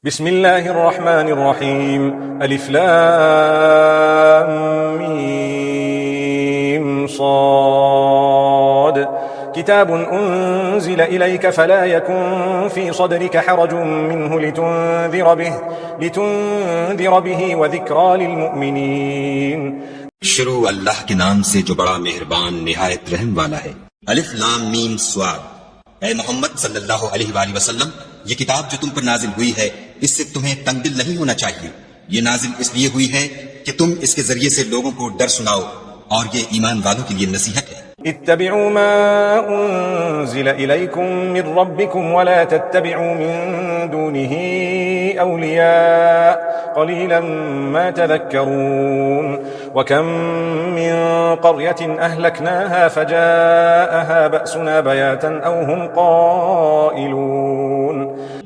बिस्मिल्लाहिर रहमानिर रहीम अलिफ लाम मीम साद किताबुन उन्ज़िल इलैक फला यकुन फी सदरिक हरजुम मिन्हु लितुन्ज़िर बिही व ज़िक्रा लिलमुमिनीन। शुरू अल्लाह के नाम से जो बड़ा मेहरबान निहायत रहम वाला है। अलिफ लाम मीम स्वाद। ऐ मोहम्मद सल्लल्लाहु अलैहि वसल्लम, ये किताब जो तुम पर नाजिल हुई है, इससे तुम्हें तंगदिल नहीं होना चाहिए। ये नाजिल इसलिए हुई है कि तुम इसके जरिए से लोगों को डर सुनाओ और ये ईमान वालों के लिए नसीहत है। इत्तबिउ मा उन्ज़िल इलैकुम मिन रब्बिकुम वला तत्तबिउ मिन दूनिही औलिया क़लीलन मा तज़क्करून। वकम मिन क़र्यतिन अहलकनाहा फजाअहा बअसुना बयातन औ हुम क़ाइलून।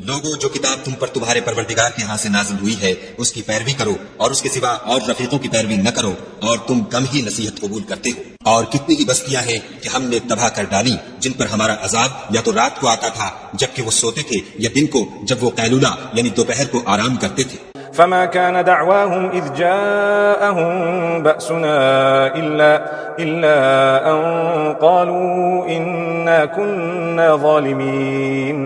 लोगों, जो किताब तुम पर तुम्हारे परवरदिगार के यहाँ से नाजिल हुई है, उसकी पैरवी करो और उसके सिवा और रफीकों की पैरवी न करो, और तुम कम ही नसीहत कबूल करते हो। और कितनी ही बस्तियां हैं कि हमने तबाह कर डाली, जिन पर हमारा अजाब या तो रात को आता था जबकि वो सोते थे, या दिन को जब वो कैलूला यानी दोपहर को आराम करते थे। फमा कान दअवाहुम इज़ जाअहुम बअसुना इल्ला अन क़ालू इन्ना कुन्ना ज़ालिमीन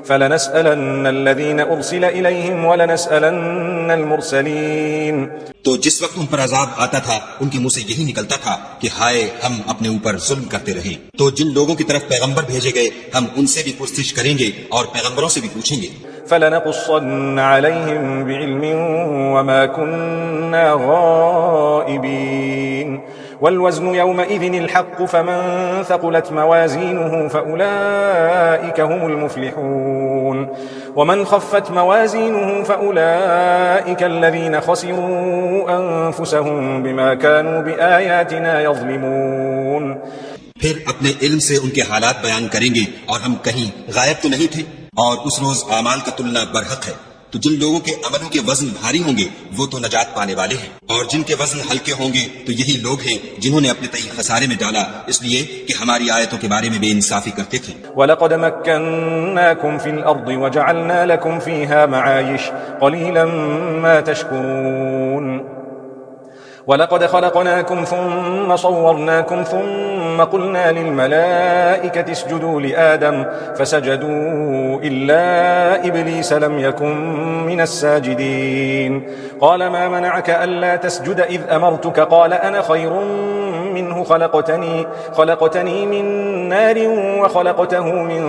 फलनस्अलन्न अल्लज़ीना उरसिल इलैहिम वलनस्अलन्न अलमुरसलीन। तो जिस वक्त उन पर अजाब आता था, उनके मुंह से यही निकलता था कि हाय, हम अपने ऊपर जुल्म करते रहे। तो जिन लोगों की तरफ पैगंबर भेजे गए, हम उनसे भी पुछताछ करेंगे और पैगंबरों से भी पूछेंगे। फलनक़ुस्सन्न अलैहिम बिइल्मिन वमा कुन्ना गाइबीन वल्वज़्नु यौमइज़िनिल हक़्क़ु फमन थक़ुलत मवाज़ीनुहु फ़उलाइक हुमुल मुफ़्लिहून वमन ख़फ़्फ़त मवाज़ीनुहु फ़उलाइक अल्लज़ीना ख़सिरू अन्फ़ुसहुम बिमा कानू बिआयातिना यज़्लिमून। फिर अपने इल्म से उनके हालात बयान करेंगे और हम कहीं गायब तो नहीं थे। और उस रोज आमाल का तुलना बरहक है। तो जिन लोगों के अमलों के वजन भारी होंगे वो तो नजात पाने वाले हैं, और जिनके वजन हल्के होंगे तो यही लोग हैं जिन्होंने अपने तई खसारे में डाला, इसलिए कि हमारी आयतों के बारे में बेइंसाफी करते थे। वलक़द मक्कन्नाकुम फिल अर्दि वजअलना लकुम फीहा मआयिश क़लीलन मा तशकुरून। वलक़द ख़लक़नाकुम थुम्मा सव्वरनाकुम थुम्मा क़ुलना लिलमलाइकति इसजुदू लिआदम फसजदू इल्ला इब्लीस लम यकुन मिनस्साजिदीन। क़ाल मा मनअक अल्ला तस्जुद इज़ अमरतुक क़ाल अना ख़ैरुम मिन्हु ख़लक़तनी मिन नारिन व ख़लक़तहु मिन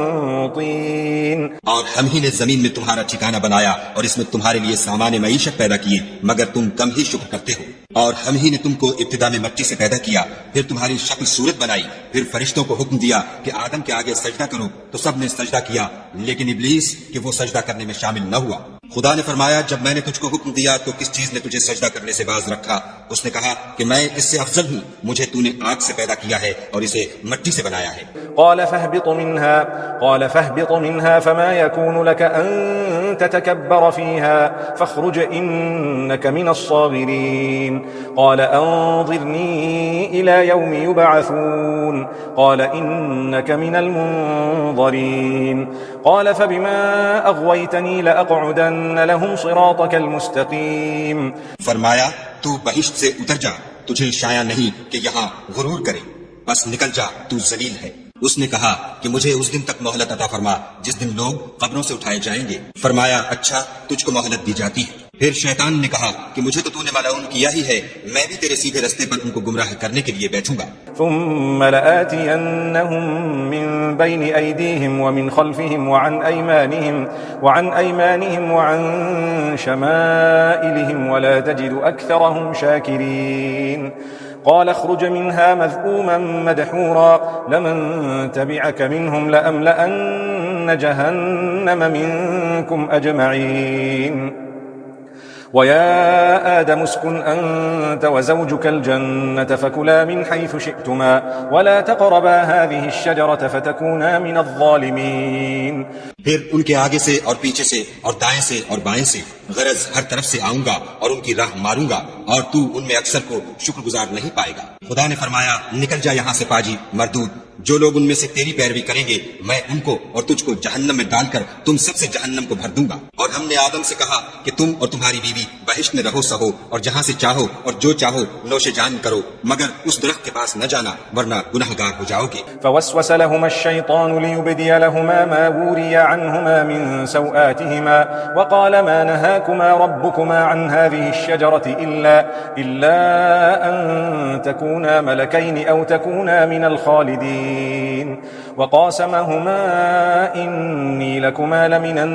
तीन। और हम ही ने जमीन में तुम्हारा ठिकाना बनाया और इसमें तुम्हारे लिए सामान्य मईशत पैदा किए, मगर तुम कम ही शुक्र करते हो। और हम ही ने तुमको इब्तिदा में मिट्टी से पैदा किया, फिर तुम्हारी शक्ल सूरत बनाई, फिर फरिश्तों को हुक्म दिया कि आदम के आगे सजदा करो, तो सब ने सजदा किया, लेकिन इब्लीस कि वो सजदा करने में शामिल न हुआ। खुदा ने फरमाया, जब मैंने तुझको हुक्म दिया तो किस चीज ने तुझे सजदा करने से बाज रखा? उसने कहा कि मैं इससे अफजल हूँ, मुझे तूने आग से पैदा किया है और इसे मिट्टी से बनाया है। क़ाल फ़हबित मिन्हा फ़मा यकूनु लक अन ततकब्बर फ़ीहा फ़ख़्रुज इन्नक मिनस्साग़िरीन। क़ाल अंज़िरनी इला यौमि युबअसून क़ाल इन्नक मिनल मुनज़रीन। क़ाल फ़बिमा अग़वयतनी लअक़उदन्न लहुम सिरातकल मुस्तक़ीम। फरमाया, तू बहिश्त से उतर जा, तुझे शाया नहीं कि यहाँ गुरूर करे, बस निकल जा, तू जलील है। उसने कहा कि मुझे उस दिन तक मोहलत अता फरमा जिस दिन लोग कब्रों से उठाए जाएंगे। फरमाया, अच्छा, तुझको मोहलत दी जाती है। फिर शैतान ने कहा कि मुझे तो तूने मलाउन किया ही है, मैं भी तेरे सीधे रास्ते पर उनको गुमराह करने के लिए बैठूंगा। थुम्मा लआतियन्नहुम मिन बैनि अयदीहिम व मिन खल्फिहिम व अन अयमानिहिम व अन शमाइलिहिम व ला तजिदु अक्थरहुम शाकिरीन। क़ाल अख़्रुज मिन्हा मज़्मूमन मदहूरा लमन तबिअक मिन्हुम लअमलअन्न जहन्नम मिनकुम अजमईन। वया आदम उस्कुन अन्त वज़ौजुक अल-जन्नत फकुला मिन हैथु शि'तुमा वला तक़रबा हाज़िहि अश-शजरत फतकूना मिनज़ ज़ालिमीन। फिर उनके आगे से और पीछे से और दाएं से और बाएं से गरज हर तरफ से आऊंगा और उनकी राह मारूंगा और तू उनमें अक्सर को शुक्रगुजार नहीं पाएगा। खुदा ने फरमाया, निकल जा यहाँ से पाजी मरदूद, जो लोग उनमें से तेरी पैरवी करेंगे मैं उनको और तुझको जहन्नम में डालकर तुम सबसे जहन्नम को भर दूंगा। और हमने आदम से कहा कि तुम और तुम्हारी बीवी बहिश्त में रहो सहो और जहाँ से चाहो और जो चाहो नौशे जान करो, मगर उस दरख्त के पास न जाना वरना गुनाहगार हो जाओगे। फवस्वस लहुमा अश्शैतानु लियुब्दिय लहुमा मा वूरिय अन्हुमा मिन सौआतिहिमा वक़ाल मा नहाकुमा रब्बुकुमा अन हाज़िहि अश्शजरति इल्ला अन तकूना मलकैनि औ तकूना मिनल खालिदीन वक़ासमहुमा इन्नी लकुमा लमिनन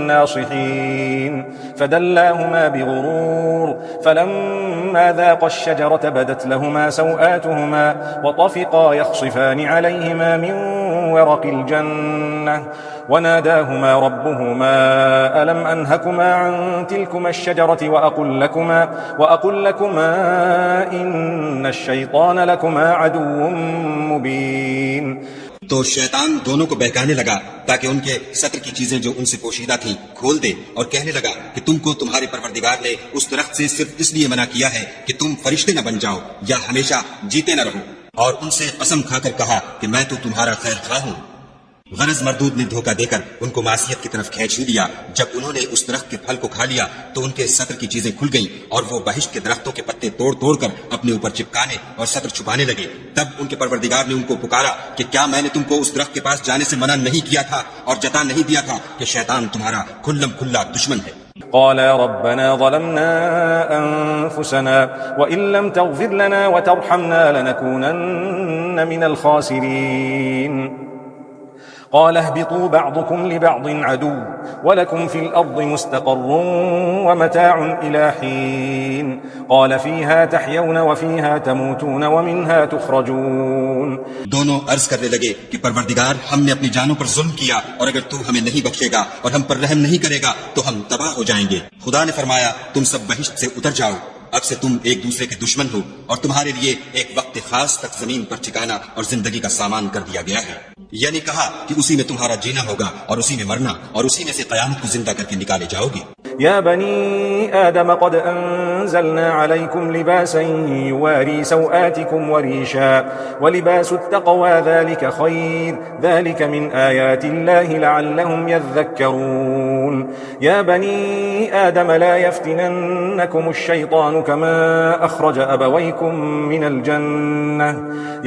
नासिहीन फदल्लाहुमा बिगुरूर फलम्मा ज़ाक़ा अश्शजरत बदत लहुमा सौआतुहुमा वतफ़िक़ा यख़सिफ़ान अलैहिमा मिन वरक़िल जन्नह वनादाहुमा रब्बुहुमा अलम अनहकुमा अन तिलकुमा अश्शजरति वअक़ुल लकुमा इन्न अश्शैतान लकुमा अदुव्वुम मुबीन। तो शैतान दोनों को बहकाने लगा ताकि उनके सत्र की चीजें जो उनसे पोशीदा थीं खोल दे, और कहने लगा कि तुमको तुम्हारे परवरदिगार ने उस दरख्त से सिर्फ इसलिए मना किया है कि तुम फरिश्ते न बन जाओ या हमेशा जीते न रहो। और उनसे कसम खाकर कहा कि मैं तो तुम्हारा खैर खा हूँ। गरज मरदूद ने धोखा देकर उनको मासियत की तरफ खींच ही लिया। जब उन्होंने उस दरख्त के फल को खा लिया तो उनके सत्र की चीजें खुल गईं और वो बहिश्त के दरख्तों के पत्ते तोड़ तोड़ कर अपने ऊपर चिपकाने और सत्र छुपाने लगे। तब उनके परवरदिगार ने उनको पुकारा कि क्या मैंने तुमको उस दरख्त के पास जाने से मना नहीं किया था और जता नहीं दिया था कि शैतान तुम्हारा खुल्लम खुल्ला दुश्मन है। क़ाला रब्बना ज़लमना अन्फुसना व इन लम तग़फ़िर लना व तर्हमना लनकूनन्न मिनल ख़ासिरीन। قال اهبطوا بعضكم لبعض عدو ولكم في الأرض مستقر ومتاع إلى حين قال فيها تحيون وفيها تموتون ومنها تخرجون। दोनों अर्ज करने लगे कि परवरदिगार, हमने अपनी जानों पर जुल्म किया और अगर तू हमें नहीं बख्शेगा और हम पर रहम नहीं करेगा तो हम तबाह हो जाएंगे। खुदा ने फरमाया, तुम सब बहिश्त से उतर जाओ, अब से तुम एक दूसरे के दुश्मन हो और तुम्हारे लिए एक वक्त खास तक जमीन पर ठिकाना और जिंदगी का सामान कर दिया गया है। यानी कहा कि उसी में तुम्हारा जीना होगा और उसी में मरना और उसी में से क़यामत को जिंदा करके निकाले जाओगे। या बनी आदम क़द अंज़लना अलैकुम लिबासन युवारी सौआतिकुम वरीशा वलिबासुत तक़वा ज़ालिका खैर ज़ालिका मिन आयातिल्लाहि लअल्लहुम यज़क्करून। या बनी आदम ला यफ्तिनन्नकुम अश्शैतानु कमा अखरज अबवैकुम मिनल जन्नह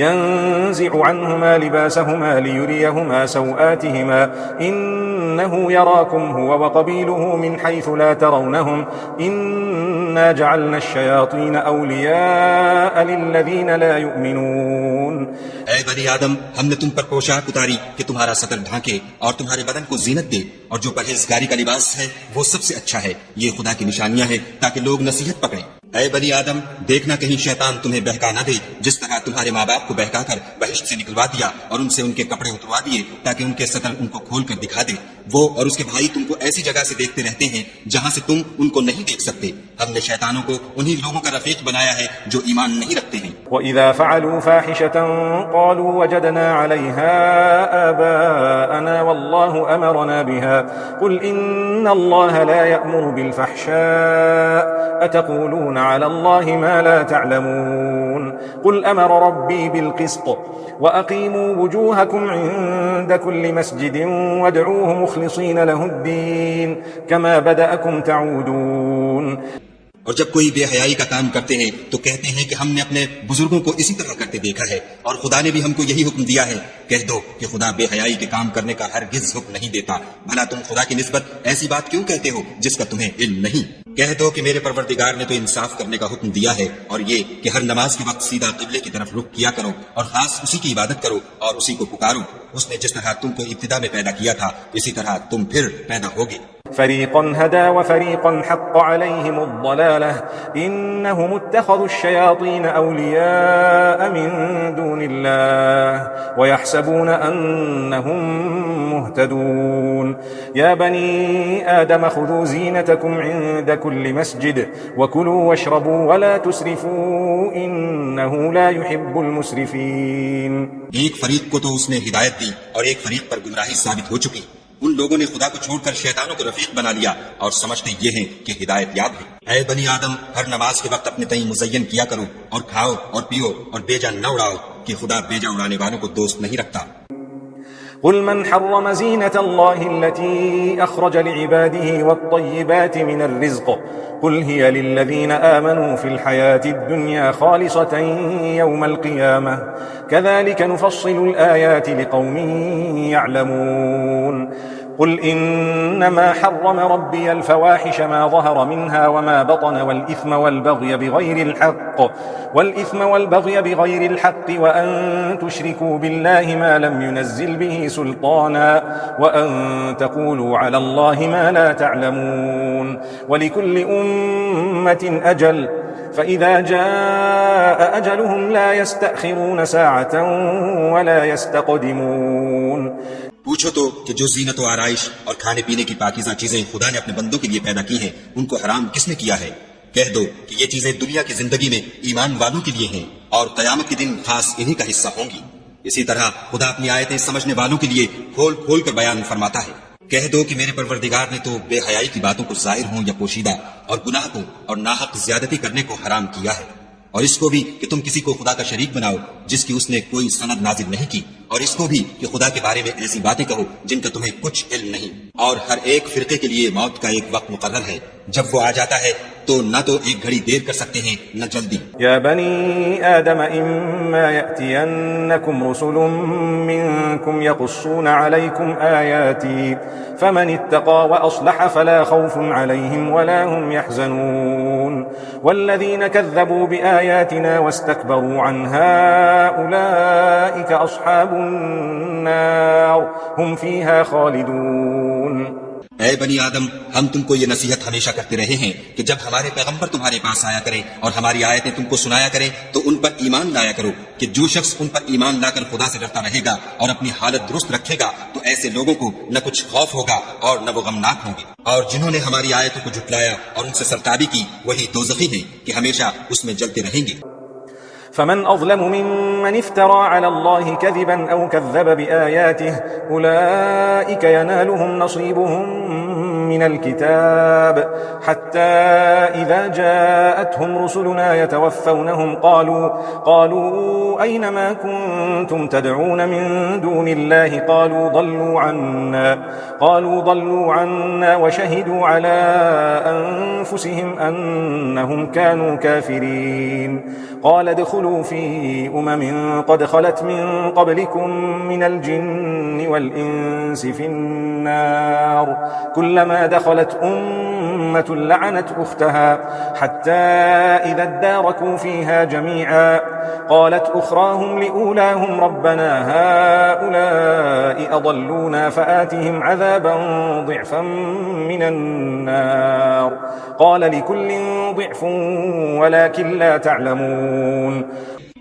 यंज़िउ अन्हुमा लिबासहुमा लियुरियहुमा सौआतिहिमा इन्नहु यराकुम हुवा वक़बीलुहु मिन हैथु ला तरौनहुम इन्ना जअलना अश्शयातीन औलियाअ लिल्लज़ीन ला युमिनून। ऐ बनी आदम, हमने तुम पर पोशाक उतारी कि तुम्हारा सतर ढांके और तुम्हारे बदन को जीनत दे, और जो परहेजगारी का लिबास है वो सबसे अच्छा है। ये खुदा की निशानियां हैं ताकि लोग नसीहत पकड़ें। ऐ बनी आदम, देखना कहीं शैतान तुम्हें बहका न दे, जिस तरह तुम्हारे माँ बाप को बहकाकर बहिश्त से निकलवा दिया और उनसे उनके कपड़े उतरवा दिए ताकि उनके सतर उनको खोल कर दिखा दे। वो और उसके भाई तुमको ऐसी जगह से देखते रहते हैं जहाँ से तुम उनको नहीं देख सकते। हमने शैतानों को उन्हीं लोगों का रफीक बनाया है जो ईमान नहीं रखते हैं। वइज़ा फ़अलू फ़ाहिशतन क़ालू वजदना अलैहा आबाअना वल्लाहु अमरना बिहा क़ुल इन्नल्लाहा ला यअमुरु बिलफ़हशाइ अतक़ूलूना अलल्लाहि मा ला तअलमून क़ुल अमर रब्बी बिलक़िस्त वअक़ीमू वुजूहकुम इन्द कुल्लि मस्जिदिन वदऊहु मुख़लिसीन लहुद्दीन कमा बदअकुम तऊदून। और जब कोई बेहयाई का काम करते हैं तो कहते हैं कि हमने अपने बुजुर्गों को इसी तरह करते देखा है और खुदा ने भी हमको यही हुक्म दिया है। कह दो कि खुदा बेहयाई के काम करने का हरगिज़ हुक्म नहीं देता। भला तुम खुदा की निस्बत ऐसी बात क्यों कहते हो जिसका तुम्हें इल्म नहीं। कह दो कि मेरे परवरदिगार ने तो इंसाफ करने का हुक्म दिया है, और ये कि हर नमाज के वक्त सीधा क़िबले की तरफ रुख किया करो और खास उसी की इबादत करो और उसी को पुकारो। उसने जिस तरह तुमको इब्तिदा में पैदा किया था इसी तरह तुम फिर पैदा होगे। फरीक़न हदा व फरीक़न हक़्क़ अलैहिमुद्दलालह इन्नहुम इत्तख़ज़ु अश्शयातीन औलियाअ मिन दूनिल्लाह व यहसबून अन्नहुम मुहतदून। या बनी आदम ख़ुज़ू ज़ीनतकुम इन्द कुल्लि मस्जिद व कुलू वशरबू व ला तुस्रिफू इन्नहु ला युहिब्बुल मुस्रिफीन। एक फरीक को तो उसने हिदायत दी और एक फरीक पर गुमराही साबित हो चुकी। उन लोगों ने खुदा को छोड़कर शैतानों को रफीक बना लिया और समझते ये हैं कि हिदायत याब है। ऐ बनी आदम, हर नमाज के वक्त अपने तई मुज़य्यन किया करो और खाओ और पियो और बेजा न उड़ाओ कि खुदा बेजा उड़ाने वालों को दोस्त नहीं रखता। قل من حرم زينة الله التي أخرج لعباده والطيبات من الرزق قل هي للذين آمنوا في الحياة الدنيا خالصة يوم القيامة كذلك نفصل الآيات لقوم يعلمون قل إنما حرم ربي الفواحش ما ظهر منها وما بطن والإثم والبغي بغير الحق وأن تشركوا بالله ما لم ينزل به سلطانا وأن تقولوا على الله ما لا تعلمون ولكل أمة أجل فإذا جاء أجلهم لا يستأخرون ساعة ولا يستقدمون। पूछो तो कि जो जीनत व आराइश और खाने पीने की पाकीज़ा चीजें खुदा ने अपने बंदों के लिए पैदा की हैं, उनको हराम किसने किया है? कह दो कि ये चीजें दुनिया की जिंदगी में ईमान वालों के लिए हैं और कयामत के दिन खास इन्हीं का हिस्सा होंगी। इसी तरह खुदा अपनी आयतें समझने वालों के लिए खोल खोल कर बयान फरमाता है। कह दो कि मेरे परवरदिगार ने तो बेहयाई की बातों को जाहिर हो या पोशीदा और गुनाह को और नाहक ज्यादती करने को हराम किया है, और इसको भी कि तुम किसी को खुदा का शरीक बनाओ जिसकी उसने कोई सनद नाजिल नहीं की, और इसको भी कि खुदा के बारे में ऐसी बातें कहो जिनका तुम्हें कुछ इल्म नहीं। और हर एक फिरके के लिए मौत का एक वक्त मुकर्रर है, जब वो आ जाता है तो न तो एक घड़ी देर कर सकते हैं न जल्दी। या बनी आदम इम्मा यअतियन्नकुम रुसुलुम मिनकुम यक़ुस्सून अलैकुम आयाती फमन इत्तक़ा व अस्लह फला खौफुन अलैहिम वला हुम यहज़नून वल्लज़ीन कज़्ज़बू बिआयातिना वस्तकबरू अन्हा उलाइक अस्हाबुन नार हुम फीहा खालिदून। ऐ बनी आदम, हम तुमको ये नसीहत हमेशा करते रहे हैं कि जब हमारे पैगंबर तुम्हारे पास आया करें और हमारी आयतें तुमको सुनाया करें तो उन पर ईमान लाया करो कि जो शख्स उन पर ईमान लाकर खुदा से डरता रहेगा और अपनी हालत दुरुस्त रखेगा तो ऐसे लोगों को न कुछ खौफ होगा और न वो गमनाक होंगे। और जिन्होंने हमारी आयतों को झुटलाया और उनसे सरताबी की, वही दोज़खी हैं कि हमेशा उसमें जलते रहेंगे। فمن أظلم ممن افترى على الله كذبا أو كذب بآياته أولئك ينالهم نصيبهم من الكتاب حتى إذا جاءتهم رسلنا يتوفونهم قالوا أين ما كنتم تدعون من دون الله قالوا ضلوا عنا وشهدوا على أنفسهم أنهم كانوا كافرين قال ادخلوا في أمم قد خلت من قبلكم من الجن والإنس في النار كلما دخلت أمة لعنت أختها حتى إذا اداركوا فيها جميعا قالت أخراهم لأولاهم ربنا هؤلاء أضلونا فآتهم عذابا ضعفا من النار قال لكل ضعف ولكن لا تعلمون।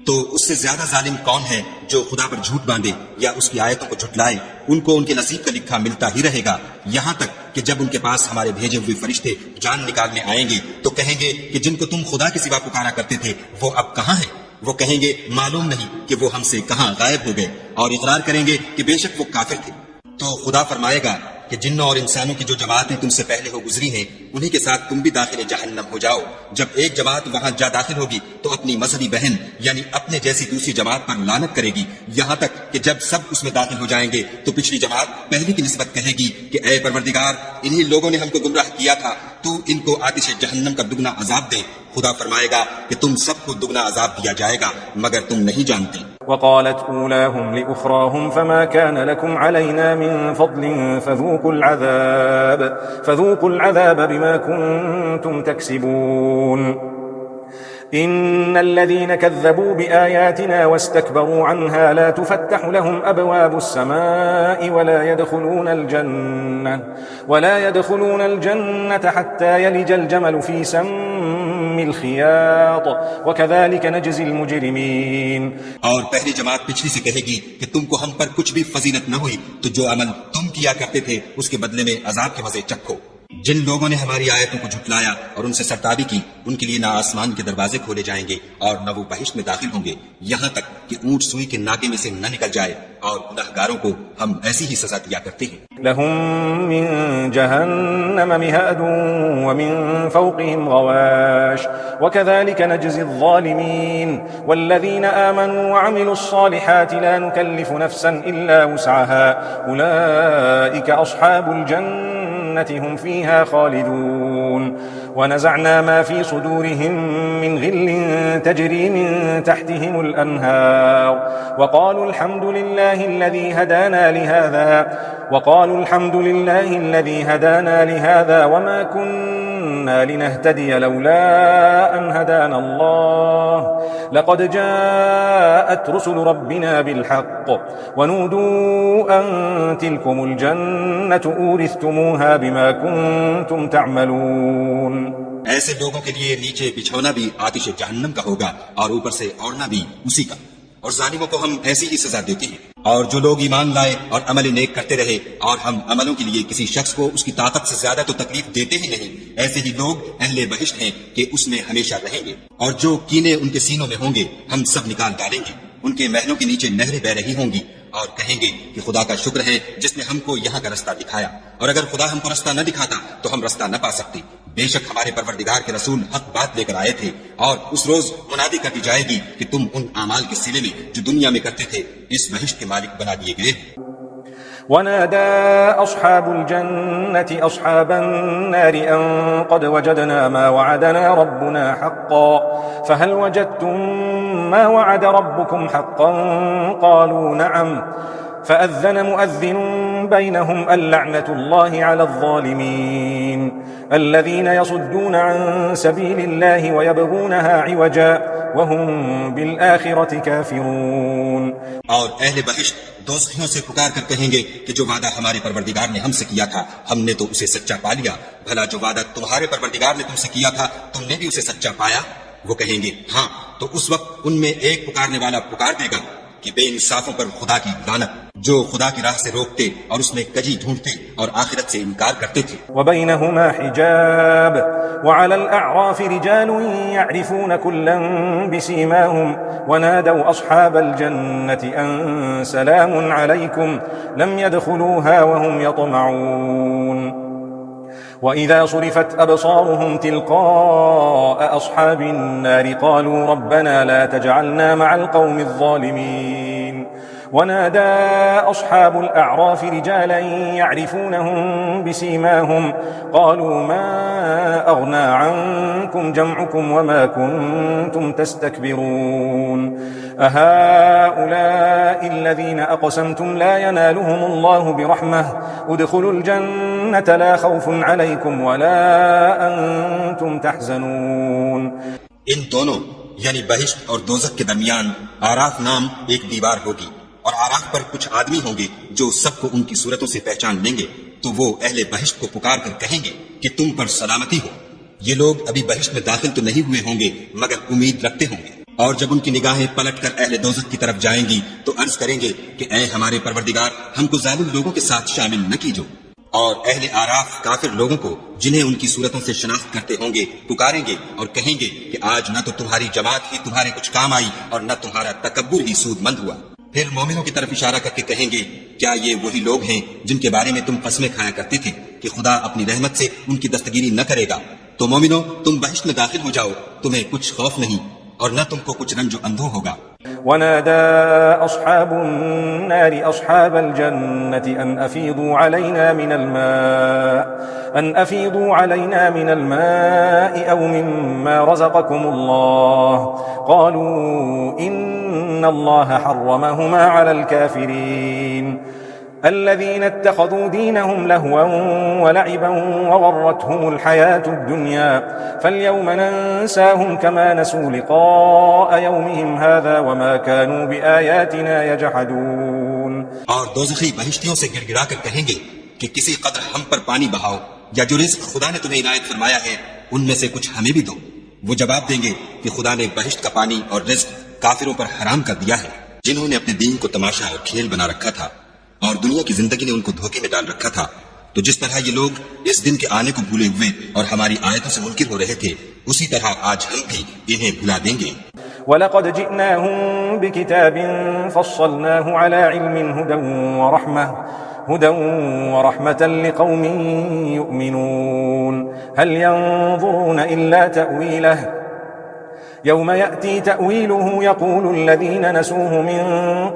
तो उससे ज्यादा जालिम कौन है जो खुदा पर झूठ बांधे या उसकी आयतों को झुटलाए? उनको उनके नसीब का लिखा मिलता ही रहेगा, यहाँ तक कि जब उनके पास हमारे भेजे हुए फरिश्ते जान निकालने आएंगे तो कहेंगे कि जिनको तुम खुदा के सिवा पुकारा करते थे वो अब कहाँ है? वो कहेंगे मालूम नहीं कि वो हमसे कहाँ गायब हो गए, और इकरार करेंगे कि बेशक वो काफिर थे। तो खुदा फरमाएगा कि जिन्नों और इंसानों की जो जमातें तुमसे पहले हो गुजरी हैं उन्हीं के साथ तुम भी दाखिल जहन्नम हो जाओ। जब एक जमात वहां जा दाखिल होगी तो अपनी मजहबी बहन यानी अपने जैसी दूसरी जमात पर लानत करेगी, यहाँ तक कि जब सब उसमें दाखिल हो जाएंगे तो पिछली जमात पहली की निस्बत कहेगी कि ऐ परवरदिगार, इन्हीं लोगों ने हमको गुमराह किया था, तू इनको आतिश जहन्नम का दुगना अजाब दे। खुदा फरमाएगा कि तुम सबको दुगना अजाब दिया जाएगा मगर तुम नहीं जानते। وقالت أولاهم لأخراهم فما كان لكم علينا من فضل فذوقوا العذاب بما كنتم تكسبون إن الذين كذبوا بآياتنا واستكبروا عنها لا تفتح لهم أبواب السماء ولا يدخلون الجنة حتى يلج الجمل في سم الخياط وكذلك نجزي المجرمين। और पहली जमात पिछली से कहेगी कि तुमको हम पर कुछ भी फजीलत न हुई तो जो अमल तुम किया करते थे उसके बदले में अजाब के मजे चखो। जिन लोगों ने हमारी आयतों को झुटलाया और उनसे सरताबी की, उनके लिए ना आसमान के दरवाजे खोले जाएंगे और न वो बहिश्त में दाखिल होंगे, यहाँ तक कि ऊंट सुई के नाके में से न निकल जाए। और गुनहगारों को हम ऐसी ही सजा दिया करते हैं। लहुम मिन जहन्नम मिहादुन व मिन फौक़िहिम गवाश व कज़ालिक नजज़ी ज़ालिमीन वल्लज़ीना आमनू व अमिलुस्सालिहाति ला नुकल्लिफु नफ्सन इल्ला वुस्अहा उलाइका अस्हाबुल जन्नति हुम फ़ीहा खालिदून ونزعنا ما في صدورهم من غل تجري من تحتهم الأنهار وقالوا الحمد لله الذي هدانا لهذا وما كنا لنهتدي لولا أن هدانا الله لقد جاءت رسل ربنا بالحق ونودوا أن تلكم الجنة أورثتموها بما كنتم تعملون। ऐसे लोगों के लिए नीचे बिछौना भी आतिश जहन्नम का होगा और ऊपर से ओढ़ना भी उसी का, और जालिमों को हम ऐसी ही सजा देते हैं। और जो लोग ईमान लाए और अमल नेक करते रहे और हम अमलों के लिए किसी शख्स को उसकी ताकत से ज्यादा तो तकलीफ देते ही नहीं, ऐसे ही लोग अहले बहिश्त हैं कि उसमें हमेशा रहेंगे। और जो कीने उनके सीनों में होंगे हम सब निकाल डालेंगे। उनके महलों के नीचे नहरें बह रही होंगी और कहेंगे कि खुदा का शुक्र है जिसने हमको यहाँ का रास्ता दिखाया, और अगर खुदा हमको रास्ता न दिखाता तो हम रास्ता न पा सकते। बेशक हमारे परवरदिगार के रसूल हक बात लेकर आए थे, और उस रोज मुनादी कर दी जाएगी कि तुम उन आमाल के सिले में जो दुनिया में करते थे इस बहिश्त के मालिक बना दिए गए। ونادى أصحاب الجنة أصحاب النار أن قد وجدنا ما وعدنا ربنا حقا فهل وجدتم ما وعد ربكم حقا قالوا نعم فأذن مؤذن بينهم اللعنة الله على الظالمين الذين يصدون عن سبيل الله ويبغونها عوجا وهم بالآخرة كافرون। और अहले बहिश्त दोज़खियों से पुकार कर कहेंगे कि जो वादा हमारे परवरदिगार ने हमसे किया था हमने तो उसे सच्चा पा लिया, भला जो वादा तुम्हारे परवरदिगार ने तुमसे किया था तुमने भी उसे सच्चा पाया? वो कहेंगे हाँ, तो उस वक्त उनमें एक पुकारने वाला पुकार देगा कि बेइंसाफों पर खुदा की लानत, जो खुदा की राह से रोकते और उसमें कजी ढूंढते और आखिरत से इनकार करते थे। वबैनहुमा हिजाब वअलल अअराफ रिजाल यअरिफून कुल्लन बिसीमाहुम वनादौ अस्हाबल जन्नति अन सलामुन अलैकुम लम यदखुलूहा वहुम यतमऊन وإذا صرفت أبصارهم تلقاء أصحاب النار قالوا ربنا لا تجعلنا مع القوم الظالمين ونادى أصحاب الأعراف رجالا يعرفونهم بسيماهم قالوا ما أغنى عنكم جمعكم وما كنتم تستكبرون أهؤلاء الذين أقسمتم لا ينالهم الله برحمة ادخلوا الجنة لا خوف عليكم ولا أنتم تحزنون। इन दोनों यानी बहिश्त और दोज़ख के दरमियान आराफ नाम एक दीवार होगी, और आराफ पर कुछ आदमी होंगे जो सबको उनकी सूरतों से पहचान लेंगे। तो वो अहले बहिश्त को पुकार कर कहेंगे कि तुम पर सलामती हो। ये लोग अभी बहिश्त में दाखिल तो नहीं हुए होंगे मगर उम्मीद रखते होंगे, और जब उनकी निगाहें पलट कर अहले दोज़ख की तरफ जाएंगी तो अर्ज करेंगे कि ऐ हमारे परवरदिगार हमको जालिम लोगों के साथ शामिल न कीजो। और अहले आराफ काफिर लोगों को जिन्हें उनकी सूरतों से शनाख्त करते होंगे पुकारेंगे और कहेंगे कि आज न तो तुम्हारी जमात ही तुम्हारे कुछ काम आई और न तुम्हारा तकब्बुर ही सूदमंद हुआ। फिर मोमिनों की तरफ इशारा करके कहेंगे क्या ये वही लोग हैं जिनके बारे में तुम कसमें खाया करते थे कि खुदा अपनी रहमत से उनकी दस्तगीरी न करेगा? तो मोमिनो तुम बहिश्त में दाखिल हो जाओ, तुम्हें कुछ खौफ नहीं और न तुमको कुछ रंजो अंधो होगा। ونادى أصحاب النار أصحاب الجنة أن أفيضوا علينا من الماء أو مما رزقكم الله قالوا إن الله حرمهما على الكافرين الذين اتخذوا دينهم لهوا ولعبا وغرتهم الحياة الدنيا فاليوم ننساهم كما نسوا لقاء يومهم هذا وما كانوا بآياتنا يجحدون। और दोज़खी बहिश्तियों से गिड़गिड़ा कर कहेंगे कि किसी कदर हम पर पानी बहाओ, या जो रिज़्क़ खुदा ने तुम्हें इनायत फरमाया है उनमें से कुछ हमें भी दो। वो जवाब देंगे कि खुदा ने बहिश्त का पानी और रिज़्क़ काफिरों पर हराम कर दिया है, जिन्होंने अपने दीन को तमाशा और खेल बना रखा था और दुनिया की जिंदगी ने उनको धोखे में डाल रखा था। तो जिस तरह ये लोग इस दिन के आने को भूले हुए और हमारी आयतों से मुनकिर हो रहे थे, उसी तरह आज हम भी इन्हें भुला देंगे। वलक़द जिअनाहुम बिकिताबिन फ़स्सलनाहु अला इल्मिन हुदन वरहमतन लिक़ौमिन युमिनून हल यंज़ुरून इल्ला तअवीलहु यौम यअती तअवीलुहु यक़ूलु الذين नसूहु मिन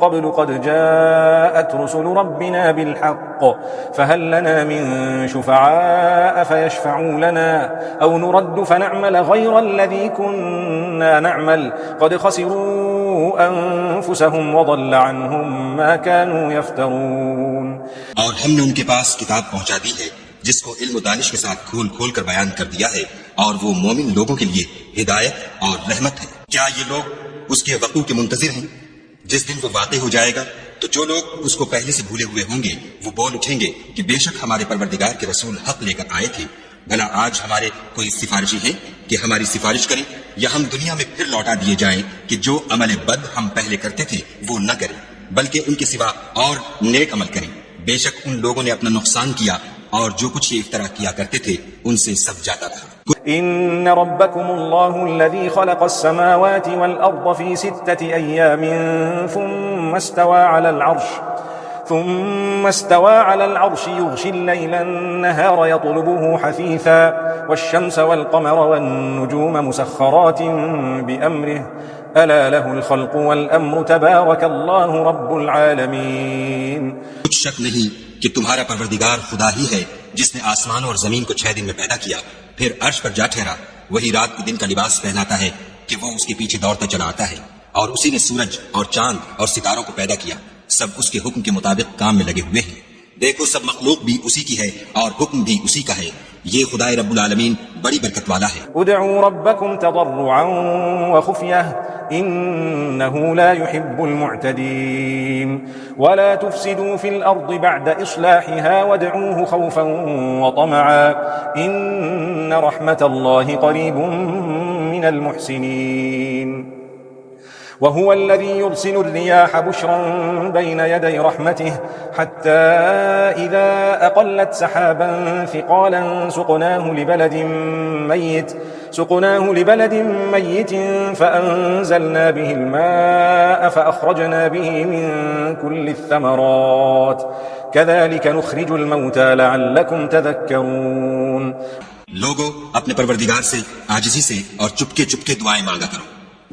क़ब्लु क़द जाअत रुसुलु रब्बिना बिलहक़्क़ फहल लना मिन शुफ़अाء फयशफ़अू लना औ नुरद्दु फनअमल गयरा الذी कुन्ना नअमल क़द ख़सिरू अनफुसहुम वज़ल्ल अन्हुम मा कानू यफ़्तरून। और हमने उनके पास किताब पहुंचा दी है जिसको इल्म व दानिश के साथ खोल खोल कर बयान कर दिया है, और वो मोमिन लोगों के लिए हिदायत और रहमत है। क्या ये लोग उसके वक़्त के मुंतज़िर हैं? जिस दिन वो वाक़े हो जाएगा तो जो लोग उसको पहले से भूले हुए होंगे वो बोल उठेंगे कि बेशक हमारे परवरदिगार के रसूल हक लेकर आए थे। भला आज हमारे कोई सिफारिशी है कि हमारी सिफारिश करें, या हम दुनिया में फिर लौटा दिए जाएं कि जो अमल बद हम पहले करते थे वो न करें, बल्कि उनके सिवा और नेक अमल करें। बेशक उन लोगों ने अपना नुकसान किया और जो कुछ ये इफ्तरा किया करते थे उनसे सब जाता रहा। इन्न रब्बकुमुल्लाहु अल्लज़ी खलक़स समावाति वल अर्ज़ फ़ी सित्तति अय्यामिन ثم استوى على العرش يغشي الليل النهار يطلبه حثيثا والشمس والقمر والنجوم مسخرات بأمره ألا له الخلق والأمر تبارك الله رب العالمين। कुछ शक नहीं कि तुम्हारा परवरदिगार खुदा ही है जिसने आसमान और जमीन को 6 दिन में पैदा किया, फिर अर्श पर जा ठहरा। वही रात को दिन का लिबास पहनाता है कि वो उसके पीछे दौड़ता चला आता है, और उसी ने सूरज और चांद और सितारों को पैदा किया, सब उसके हुक्म के मुताबिक काम में लगे हुए हैं। देखो सब मखलूक भी उसी की है और हुक्म भी उसी का है। ये खुदाए रब्बुल आलमीन बड़ी बरकत वाला है। उदऊ रब्बकुम तदर्रुअन व खुफयह इन्नहु ला युहिब्बुल मुअतदीन वला तुफसिदू फिल अर्दि बअद इस्लाहिहा वदऊहु खौफन व तमआ इन्न रहमतल्लाहि क़रीबुम मिनल मुहसिनीन। وهو الذي يرسل الرياح بشرا بين يدي رحمته حتى إذا أقلت سحابا ثقالا سقناه لبلد ميت فأنزلنا به الماء فأخرجنا به من كل الثمرات كذلك نخرج الموتى لعلكم تذكرون। लोगों, अपने परवरदिगार से आजिज़ी से और चुपके चुपके दुआएं मांगा करो।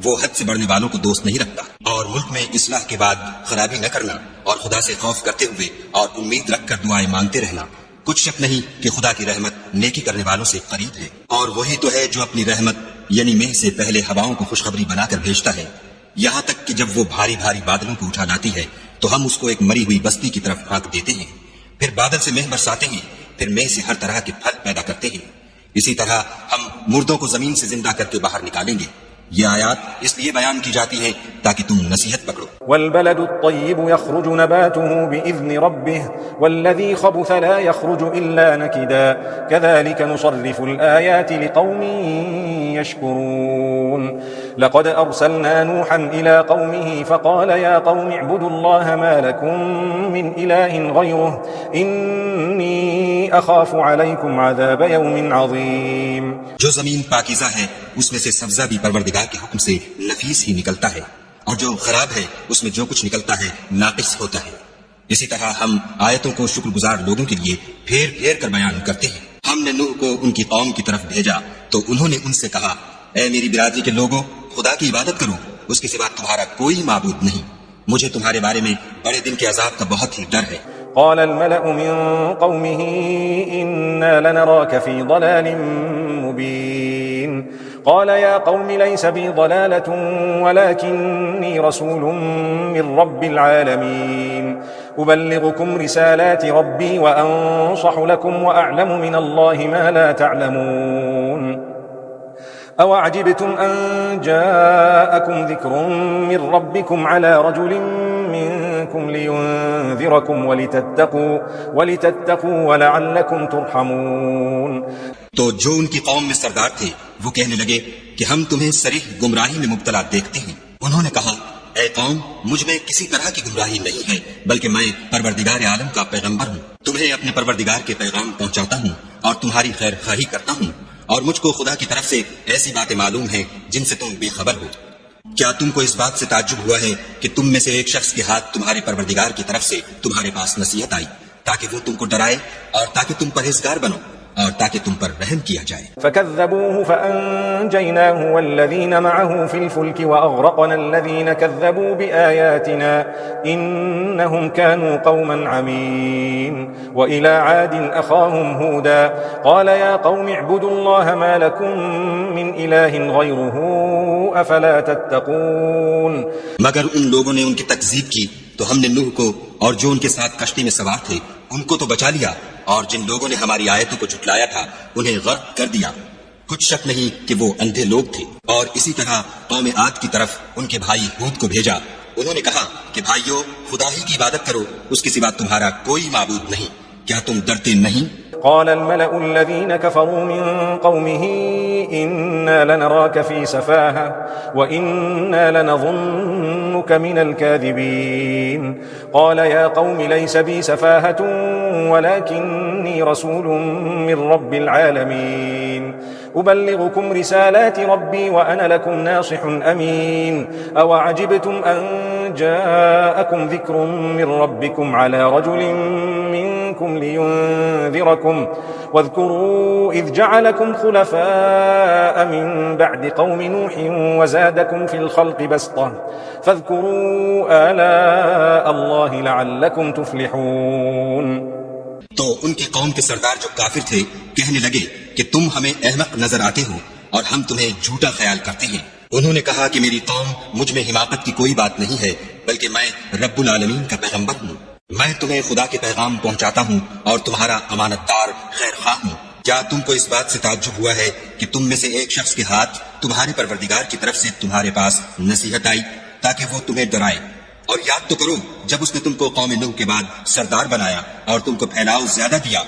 वो हद से बढ़ने वालों को दोस्त नहीं रखता। और मुल्क में इस्लाह के बाद खराबी न करना और खुदा से खौफ करते हुए और उम्मीद रखकर दुआएं मांगते रहना। कुछ शक नहीं कि खुदा की रहमत नेकी करने वालों से करीब है, और वही तो है जो अपनी रहमत यानी मेह से पहले हवाओं को खुशखबरी बनाकर भेजता है, यहाँ तक कि जब वो भारी भारी बादलों को उठा लाती है तो हम उसको एक मरी हुई बस्ती की तरफ हाँक देते हैं। फिर बादल से मेह बरसाते हैं, फिर मेह से हर तरह के फल पैदा करते हैं। इसी तरह हम मुर्दों को जमीन से जिंदा करके बाहर निकालेंगे। ये आयात इसलिए बयान की जाती है ताकि तुम नसीहत पकड़ो। वल्बलदु त्तय्यिबु यख्रुजु नबातुहु बिइज़्नि रब्बिहि वल्लज़ी खबुथ ला यख्रुजु इल्ला नकिदा कज़ालिक नुसर्रिफुल आयाति लिक़ौमिन यशकुरून। लक़द अर्सलना नूहन इला क़ौमिहि फ़क़ाल या क़ौमि इअ्बुदुल्लाह मा लकुम मिन इलाहिन ग़यरुहु इन्नी अख़ाफ़ु अलैकुम अज़ाब यौमिन अज़ीम। जो जमीन पाकीज़ा है उसमें से सब्ज़ा भी परवरदिगार के हुक्म से नफीस ही निकलता है, और जो खराब है उसमें जो कुछ निकलता है नाकिस होता है। इसी तरह हम आयतों को शुक्रगुजार लोगों के लिए फेर फेर कर बयान करते हैं। हमने नूह को उनकी कौम की तरफ भेजा तो उन्होंने उनसे कहा, ऐ मेरी बिरादरी के लोगों, खुदा की इबादत करो, उसके सिवा तुम्हारा कोई माबूद नहीं। मुझे तुम्हारे बारे में बड़े दिन के अजाब का बहुत ही डर है। قال الملأ من قومه إنا لنراك في ضلال مبين قال يا قوم ليس بي ضلالة ولكني رسول من رب العالمين أبلغكم رسالات ربي وأنصح لكم وأعلم من الله ما لا تعلمون أوعجبتم أن جاءكم ذكر من ربكم على رجل منكم لينذركم ولتتقوا ولعلكم ترحمون। तो जो उनकी कौम में सरदार थे वो कहने लगे कि हम तुम्हें सरीह गुमराही में मुब्तला देखते हैं। उन्होंने कहा, ए कौम, मुझ में किसी तरह की गुमराही नहीं है, बल्कि मैं परवरदिगार आलम का पैगंबर हूँ। तुम्हें अपने परवरदिगार के पैगाम पहुँचाता हूँ और तुम्हारी खैर खाही करता हूँ, और मुझको खुदा की तरफ से ऐसी बातें मालूम हैं जिनसे तुम बेखबर हो। क्या तुमको इस बात से ताज्जुब हुआ है कि तुम में से एक शख्स के हाथ तुम्हारे परवरदिगार की तरफ से तुम्हारे पास नसीहत आई, ताकि वो तुमको डराए और ताकि तुम परहेजगार बनो और ताकि तुम पर रहम किया जाए। फकज़्ज़बूहु फअंजयनाहु वल्लज़ीन मअहु फिल फुल्कि वअग़रक़ना अल्लज़ीन कज़्ज़बू बिआयातिना इन्नहुम कानू क़ौमन अमीन। वइला आदिन अख़ाहुम हूदा क़ाल या क़ौमि अअ्बुदुल्लाह मा लकुम मिन इलाहिन ग़ैरुहु अफ़ला तत्तक़ून। मगर उन लोगों ने उनकी तकज़ीब की तो हमने नूह को और जो उनके साथ कश्ती में सवार थे उनको तो बचा लिया, और जिन लोगों ने हमारी आयतों को झुटलाया था उन्हें गर्क कर दिया। कुछ शक नहीं कि वो अंधे लोग थे। और इसी तरह कौम आद की तरफ उनके भाई हूद को भेजा। उन्होंने कहा कि भाइयों, खुदा ही की इबादत करो, उसके सिवा तुम्हारा कोई माबूद नहीं। क्या तुम डरते नहीं? قال الملأ الذين كفروا من قومه إنا لنراك في سفاهة وإنا لنظنك من الكاذبين قال يا قوم ليس بي سفاهة ولكني رسول من رب العالمين أبلغكم رسالات ربي وأنا لكم ناصح أمين أوعجبتم أن جاءكم ذكر من ربكم على رجل منكم لينذركم واذكروا إذ جعلكم خلفاء من بعد قوم نوح وزادكم في الخلق بسطة فاذكروا آلاء الله لعلكم تفلحون। तो उनकी कौम के सरदार जो काफिर थे कहने लगे कि तुम हमें अहमक नजर आते हो और हम तुम्हें झूठा ख्याल करते हैं। उन्होंने कहा कि मेरी कौम मुझ में हिमाकत की कोई बात नहीं है, बल्कि मैं रब्बुल आलमीन का पैगंबर हूँ। मैं तुम्हें खुदा के पैगाम पहुँचाता हूँ और तुम्हारा अमानतदार खैर खा हूँ। क्या तुमको इस बात से ताज्जुब हुआ है कि तुम में से एक शख्स के हाथ तुम्हारे परवरदिगार की तरफ से तुम्हारे पास नसीहत आई ताकि वो तुम्हें डराए? और याद तो करो जब उसने तुमको कौम नूह के बाद सरदार बनाया और तुमको फैलाव ज्यादा दिया।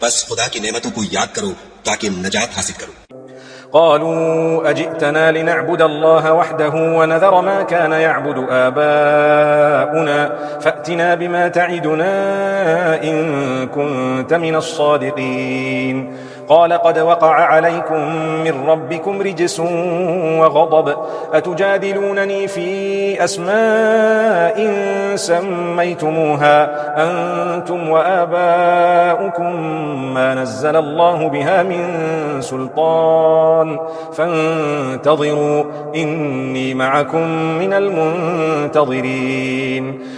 बस खुदा की नेमतों को याद करो ताकि नजात हासिल करो। قالوا أجئتنا لنعبد الله وحده ونذر ما كان يعبد آباؤنا فأتنا بما تعدنا إن كنت من الصادقين قال قد وقع عليكم من ربكم رجس وغضب أتجادلونني في أسماء سميتموها أنتم وآباؤكم ما نزل الله بها من سلطان فانتظروا إني معكم من المنتظرين।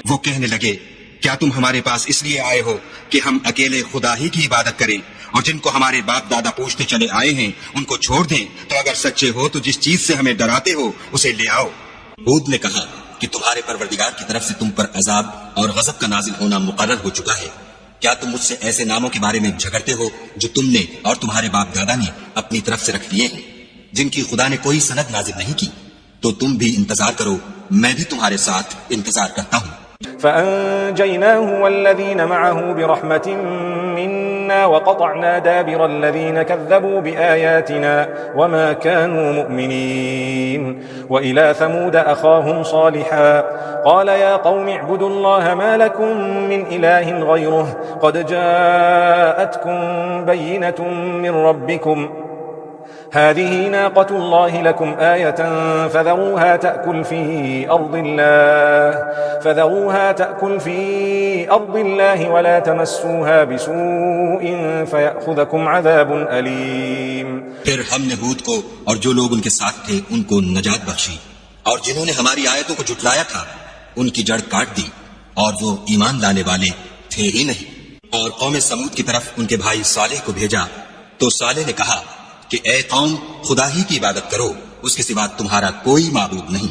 वो कहने लगे, क्या तुम हमारे पास इसलिए आए हो कि हम अकेले खुदा ही की इबादत करें और जिनको हमारे बाप दादा पूछते चले आए हैं उनको छोड़ दें? तो अगर सच्चे हो तो जिस चीज से हमें डराते हो उसे ले आओ। हूद ने कहा कि तुम्हारे परवरदिगार की तरफ से तुम पर अजाब और गजब का नाजिल होना मुकर्रर हो चुका है। क्या तुम मुझसे ऐसे नामों के बारे में झगड़ते हो जो तुमने और तुम्हारे बाप दादा ने अपनी तरफ से रख लिए हैं, जिनकी खुदा ने कोई सनद नाजिल नहीं की? तो तुम भी इंतजार करो, मैं भी तुम्हारे साथ इंतजार करता हूँ। فأنجيناه والذين معه برحمة منا وقطعنا دابر الذين كذبوا بآياتنا وما كانوا مؤمنين وإلى ثمود أخاهم صالحا قال يا قوم اعبدوا الله ما لكم من إله غيره قد جاءتكم بينة من ربكم هذه ناقة الله لكم آية فذروها تأكل في أرض الله ولا تمسوها بسوء فيأخذكم عذاب أليم। फिर हमने हूद को और जो लोग उनके साथ थे उनको नजात बख्शी, और जिन्होंने हमारी आयतों को झुटलाया था उनकी जड़ काट दी और वो ईमान लाने वाले थे ही नहीं। और कौम समूद की तरफ उनके भाई सालेह को भेजा तो सालेह ने कहा कि ए कौम, खुदा ही की इबादत करो, उसके सिवा तुम्हारा कोई माबूद नहीं।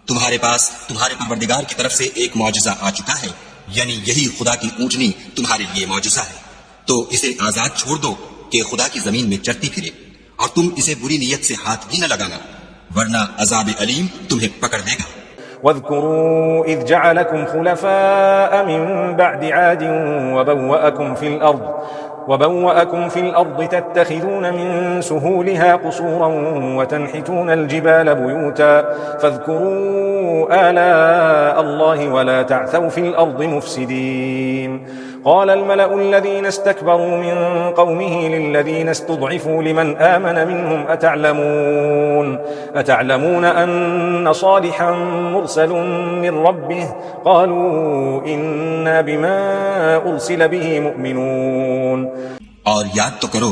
तुम्हारे पास तुम्हारे परवरदिगार की तरफ से एक मौजज़ा आ चुका है, यानी यही खुदा की ऊंटनी तुम्हारे लिए मौजज़ा है। तो इसे आजाद छोड़ दो कि खुदा की जमीन में चरती फिरे, और तुम इसे बुरी नीयत से हाथ भी न लगाना, वरना अजाब अलीम तुम्हें पकड़ देगा। واذكروا إذ جعلكم خلفاء من بعد عاد وبوأكم في الأرض تتخذون من سهولها قصورا وتنحتون الجبال بيوتا فاذكروا آلاء الله ولا تعثوا في الأرض مفسدين. قال الملأ الذين استكبروا من قومه للذين استضعفوا لمن آمن منهم أتعلمون أن صالحا مرسل من ربه قالوا إنا بما أرسل به مؤمنون. और याद तो करो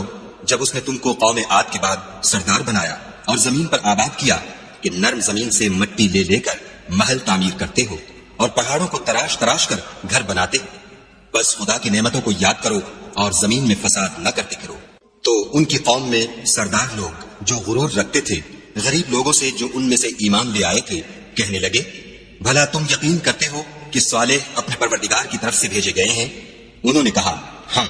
जब उसने तुमको कौमे आद के बाद सरदार बनाया और जमीन पर आबाद किया कि नर्म जमीन से मिट्टी ले लेकर महल तामीर करते हो और पहाड़ों को तराश तराश कर घर बनाते हो। बस खुदा की नेमतों को याद करो और जमीन में फसाद न करते करो। तो उनकी कौम में सरदार लोग जो गुरूर रखते थे गरीब लोगों से जो उनमें से ईमान ले आए थे कहने लगे, भला तुम यकीन करते हो कि सालेह अपने परवरदिगार की तरफ से भेजे गए हैं? उन्होंने कहा, हाँ,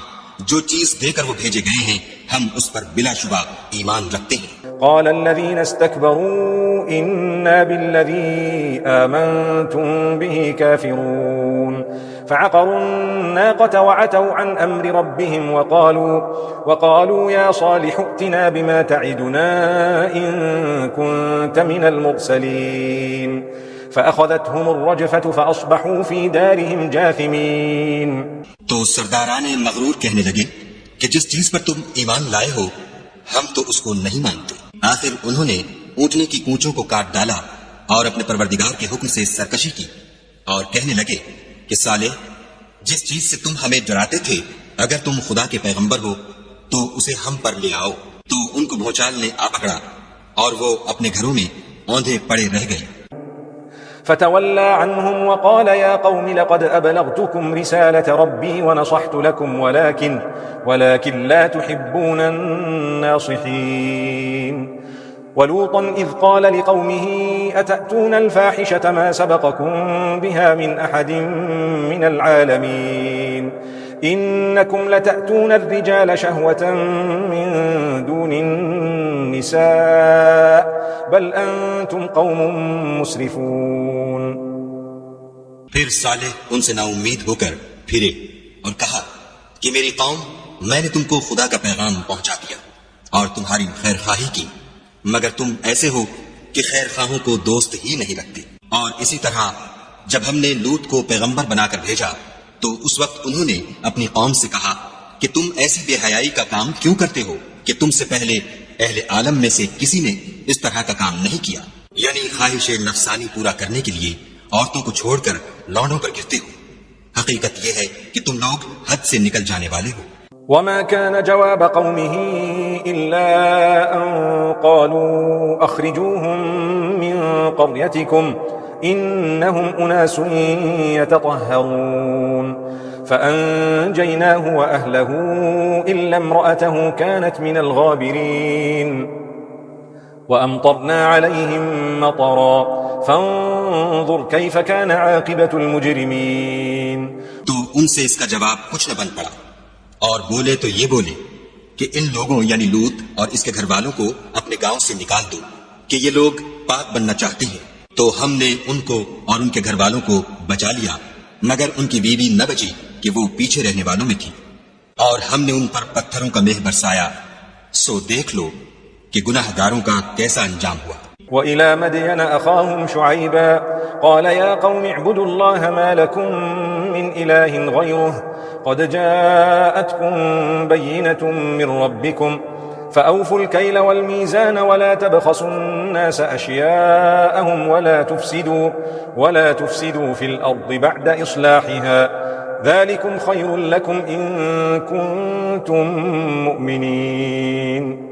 जो चीज देकर वो भेजे गए हैं हम उस पर बिलाशुबा ईमान रखते हैं। قال الذين استكبروا إنا بالذي آمنتم به كافرون فعقروا الناقة وعتوا عن أمر ربهم وقالوا يا صالح ائتنا بما تعدنا إن كنت من المرسلين فأخذتهم الرجفة فأصبحوا في دارهم جاثمين. तो सरदाराने मगरूर कहने लगे कि जिस चीज पर तुम ईमान लाए हो हम तो उसको नहीं मानते। आखिर उन्होंने ऊँटने की कूंचों को काट डाला और अपने परवरदिगार के हुक्म से सरकशी की और कहने लगे कि साले जिस चीज से तुम हमें डराते थे अगर तुम खुदा के पैगंबर हो तो उसे हम पर ले आओ। तो उनको भूचाल ने आ पकड़ा और वो अपने घरों में औंधे पड़े रह गए। فتولى عنهم وقال يا قوم لقد أبلغتكم رسالة ربي ونصحت لكم ولكن لا تحبون الناصحين. ولوطا إذ قال لقومه أتأتون الفاحشة ما سبقكم بها من أحد من العالمين إنكم لتأتون الرجال شهوة من دون النساء بل أنتم قوم مسرفون. फिर सालेह उनसे नाउम्मीद होकर फिरे और कहा कि मेरी कौम, मैंने तुमको खुदा का पैगाम पहुंचा दिया और तुम्हारी खैर खाही की, मगर तुम ऐसे हो कि खैर खाहों को दोस्त ही नहीं रखते। और इसी तरह जब हमने लूत को पैगंबर बनाकर भेजा तो उस वक्त उन्होंने अपनी कौम से कहा कि तुम ऐसी बेहयाई का काम क्यों करते हो कि तुमसे पहले अहले आलम में से किसी ने इस तरह का काम नहीं किया, यानी ख्वाहिश नफसानी पूरा करने के लिए औरतों को छोड़कर लौंडों पर गिरते हो। हकीकत यह है कि तुम लोग हद से निकल जाने वाले हो। وما كان جواب قومه إلا أن قالوا أخرجوهم من قريتكم إنهم أناس يتطهرون فأنجيناه وأهله إلا امرأته كانت من الغابرين وأمطرنا عليهم مطرا فانظر كيف كان عاقبة المجرمين. तो उनसे इसका जवाब कुछ न बन पड़ा और बोले तो ये बोले कि इन लोगों यानी लूत और इसके घर वालों को अपने गांव से निकाल दो कि ये लोग पाक बनना चाहते हैं। तो हमने उनको और उनके घर वालों को बचा लिया, मगर उनकी बीवी न बची कि वो पीछे रहने वालों में थी। और हमने उन पर पत्थरों का मेह बरसाया, सो देख लो कि गुनाहगारों का कैसा अंजाम हुआ। وإلى مدين أخاهم شعيبا قال يا قوم اعبدوا الله ما لكم من إله غيره قد جاءتكم بينة من ربكم فأوفوا الكيل والميزان ولا تبخسوا الناس أشياءهم ولا تفسدوا في الأرض بعد إصلاحها ذلكم خير لكم إن كنتم مؤمنين.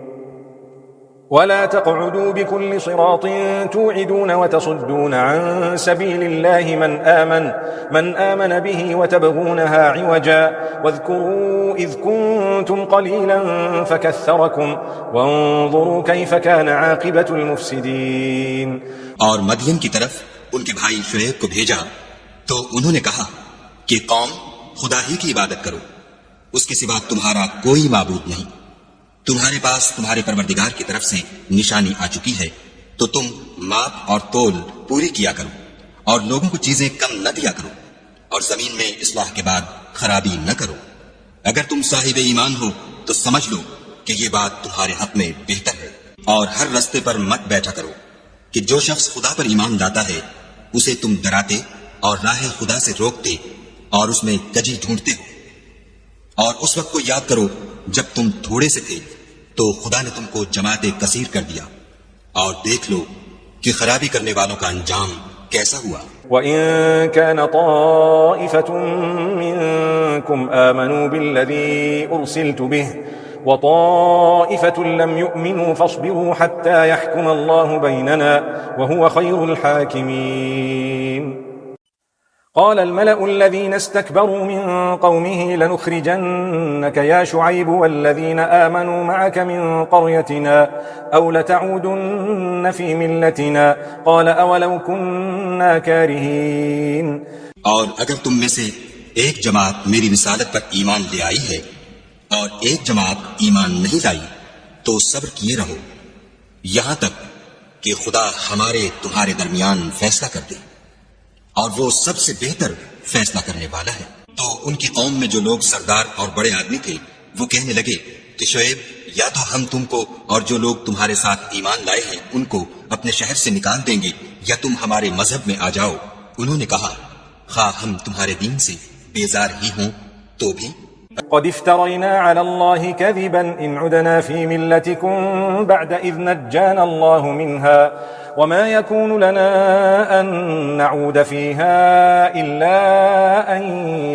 ولا تقعدوا بكل صراط توعدون وتصدون عن سبيل الله من آمن به وتبغونها عوجا واذكروا إذ كنتم قليلا فكثركم وانظروا كيف كان عاقبة المفسدين. और मदियन की तरफ उनके भाई शुएब को भेजा तो उन्होंने कहा कि कौम, खुदा ही की इबादत करो, उसके सिवा तुम्हारा कोई माबूद नहीं। तुम्हारे पास तुम्हारे परवरदिगार की तरफ से निशानी आ चुकी है, तो तुम माप और तोल पूरी किया करो और लोगों को चीजें कम न दिया करो और जमीन में इस्लाह के बाद खराबी न करो। अगर तुम साहिब ईमान हो तो समझ लो कि ये बात तुम्हारे हक में बेहतर है। और हर रास्ते पर मत बैठा करो कि जो शख्स खुदा पर ईमान लाता है उसे तुम डराते और राह खुदा से रोकते और उसमें कजी ढूंढते हो। और उस वक्त को याद करो जब तुम थोड़े से थे तो खुदा ने तुमको जमाते कसीर कर दिया, और देख लो कि खराबी करने वालों का अंजाम कैसा हुआ। وَإِن كَانَ طَائِفَةٌ مِّنكُمْ آمَنُوا بِالَّذِي أُرْسِلْتُ بِهِ وَطَائِفَةٌ لَّمْ يُؤْمِنُوا فَاصْبِرُوا حَتَّى يَحْكُمَ اللَّهُ بَيْنَنَا وَهُوَ خَيْرُ الْحَاكِمِينَ قال الملأ الذين استكبروا من قومه لنخرجنك يا شعيب والذين آمنوا معك من قريتنا أو لتعودن في ملتنا قال أولو كنا كارهين। और अगर तुम में से एक जमात मेरी रिसालत पर ईमान ले आई है और एक जमात ईमान नहीं लाई तो सब्र किए रहो यहां तक कि खुदा हमारे तुम्हारे दरमियान फैसला कर दे, और वो सबसे बेहतर फैसला करने वाला है। तो उनकी कौम में जो लोग सरदार और बड़े आदमी थे वो कहने लगे कि शुएब, या तो हम तुमको और जो लोग तुम्हारे साथ ईमान लाए हैं उनको अपने शहर से निकाल देंगे, या तुम हमारे मजहब में आ जाओ। उन्होंने कहा, खा हम तुम्हारे दीन से बेजार ही हों तो भी قد افترينا على الله كذبا إن عدنا في ملتكم بعد إذ نجانا الله منها وما يكون لنا أن نعود فيها إلا أن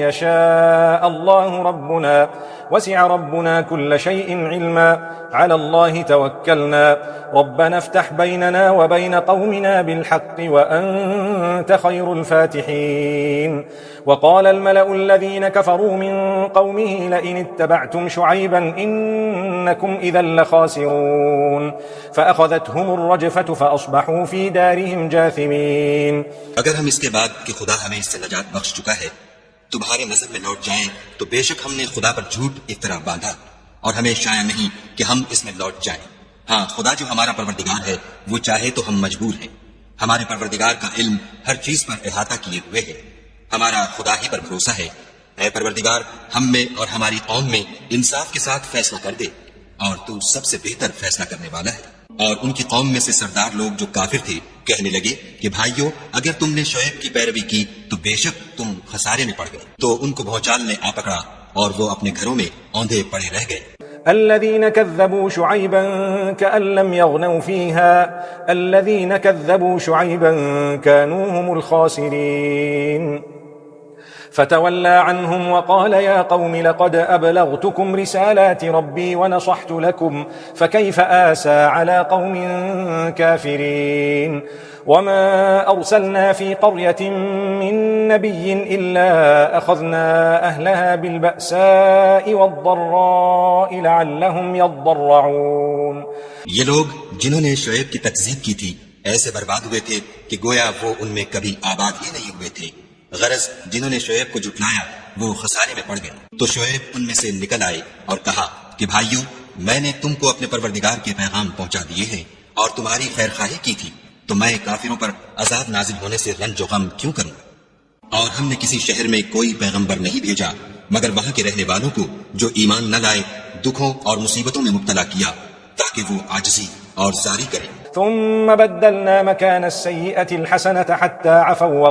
يشاء الله ربنا وسع ربنا كل شيء علما على الله توكلنا ربنا افتح بيننا وبين قومنا بالحق وأنت خير الفاتحين. وقال الملأ الذين كفروا من قومه لئن اتبعتم شعيبا إنكم إذا لخاسرون فأخذتهم الرجفة فأصبحوا في دارهم جاثمين. अगर हम इसके बाद कि खुदा हमें इससे नजात बख्श चुका है तुम्हारे मजहब में लौट जाएं तो बेशक हमने खुदा पर झूठ इफ्तरा बांधा और हमें शाया नहीं कि हम इसमें लौट जाएं। हाँ, खुदा जो हमारा परवरदिगार है वो चाहे तो हम मजबूर हैं। हमारे परवरदिगार का इल्म हर चीज पर इहाता किए हुए है। हमारा खुदा ही पर भरोसा है। ऐ परवरदिगार, हम में और हमारी कौम में इंसाफ के साथ फैसला कर दे और तू सबसे बेहतर फैसला करने वाला है। और उनकी कौम में से सरदार लोग जो काफिर थे कहने लगे कि भाइयों, अगर तुमने शुएब की पैरवी की तो बेशक तुम खसारे में पड़ गए। तो उनको भौचाल ने आ पकड़ा और वो अपने घरों में औंधे पड़े रह गए। الذين كذبوا شعيبا كأن لم يغنوا فيها الذين كذبوا شعيبا كانوا هم الخاسرين فتولى عنهم وقال يا قوم لقد أبلغتكم رسالات ربي ونصحت لكم فكيف آسى على قوم كافرين. وما أرسلنا في قرية من نبي إلا أخذنا أهلها بالبأساء والضراء لعلهم يضرعون. ये लोग जिन्होंने शुएब की तकज़ीब की थी ऐसे बर्बाद हुए थे कि गोया वो उनमें कभी आबाद ही नहीं हुए थे। गरज जिन्होंने शुएब को जुटलाया वो खसारे में पड़ गए। तो शुएब उनमें से निकल आए और कहा कि भाइयों, मैंने तुमको अपने परवरदिगार के पैगाम पहुंचा दिए हैं और तुम्हारी खैरखाही की थी, तो मैं काफिरों पर अजाब नाजिल होने से रंजो गम क्यों करूं? और हमने किसी शहर में कोई पैगंबर नहीं भेजा मगर वहां के रहने वालों को जो ईमान न लाए दुखों और मुसीबतों में मुब्तला किया ताकि वो आजिज़ी और जारी करें। ثم بدلنا مكان السيئة الحسنة حتى عفوا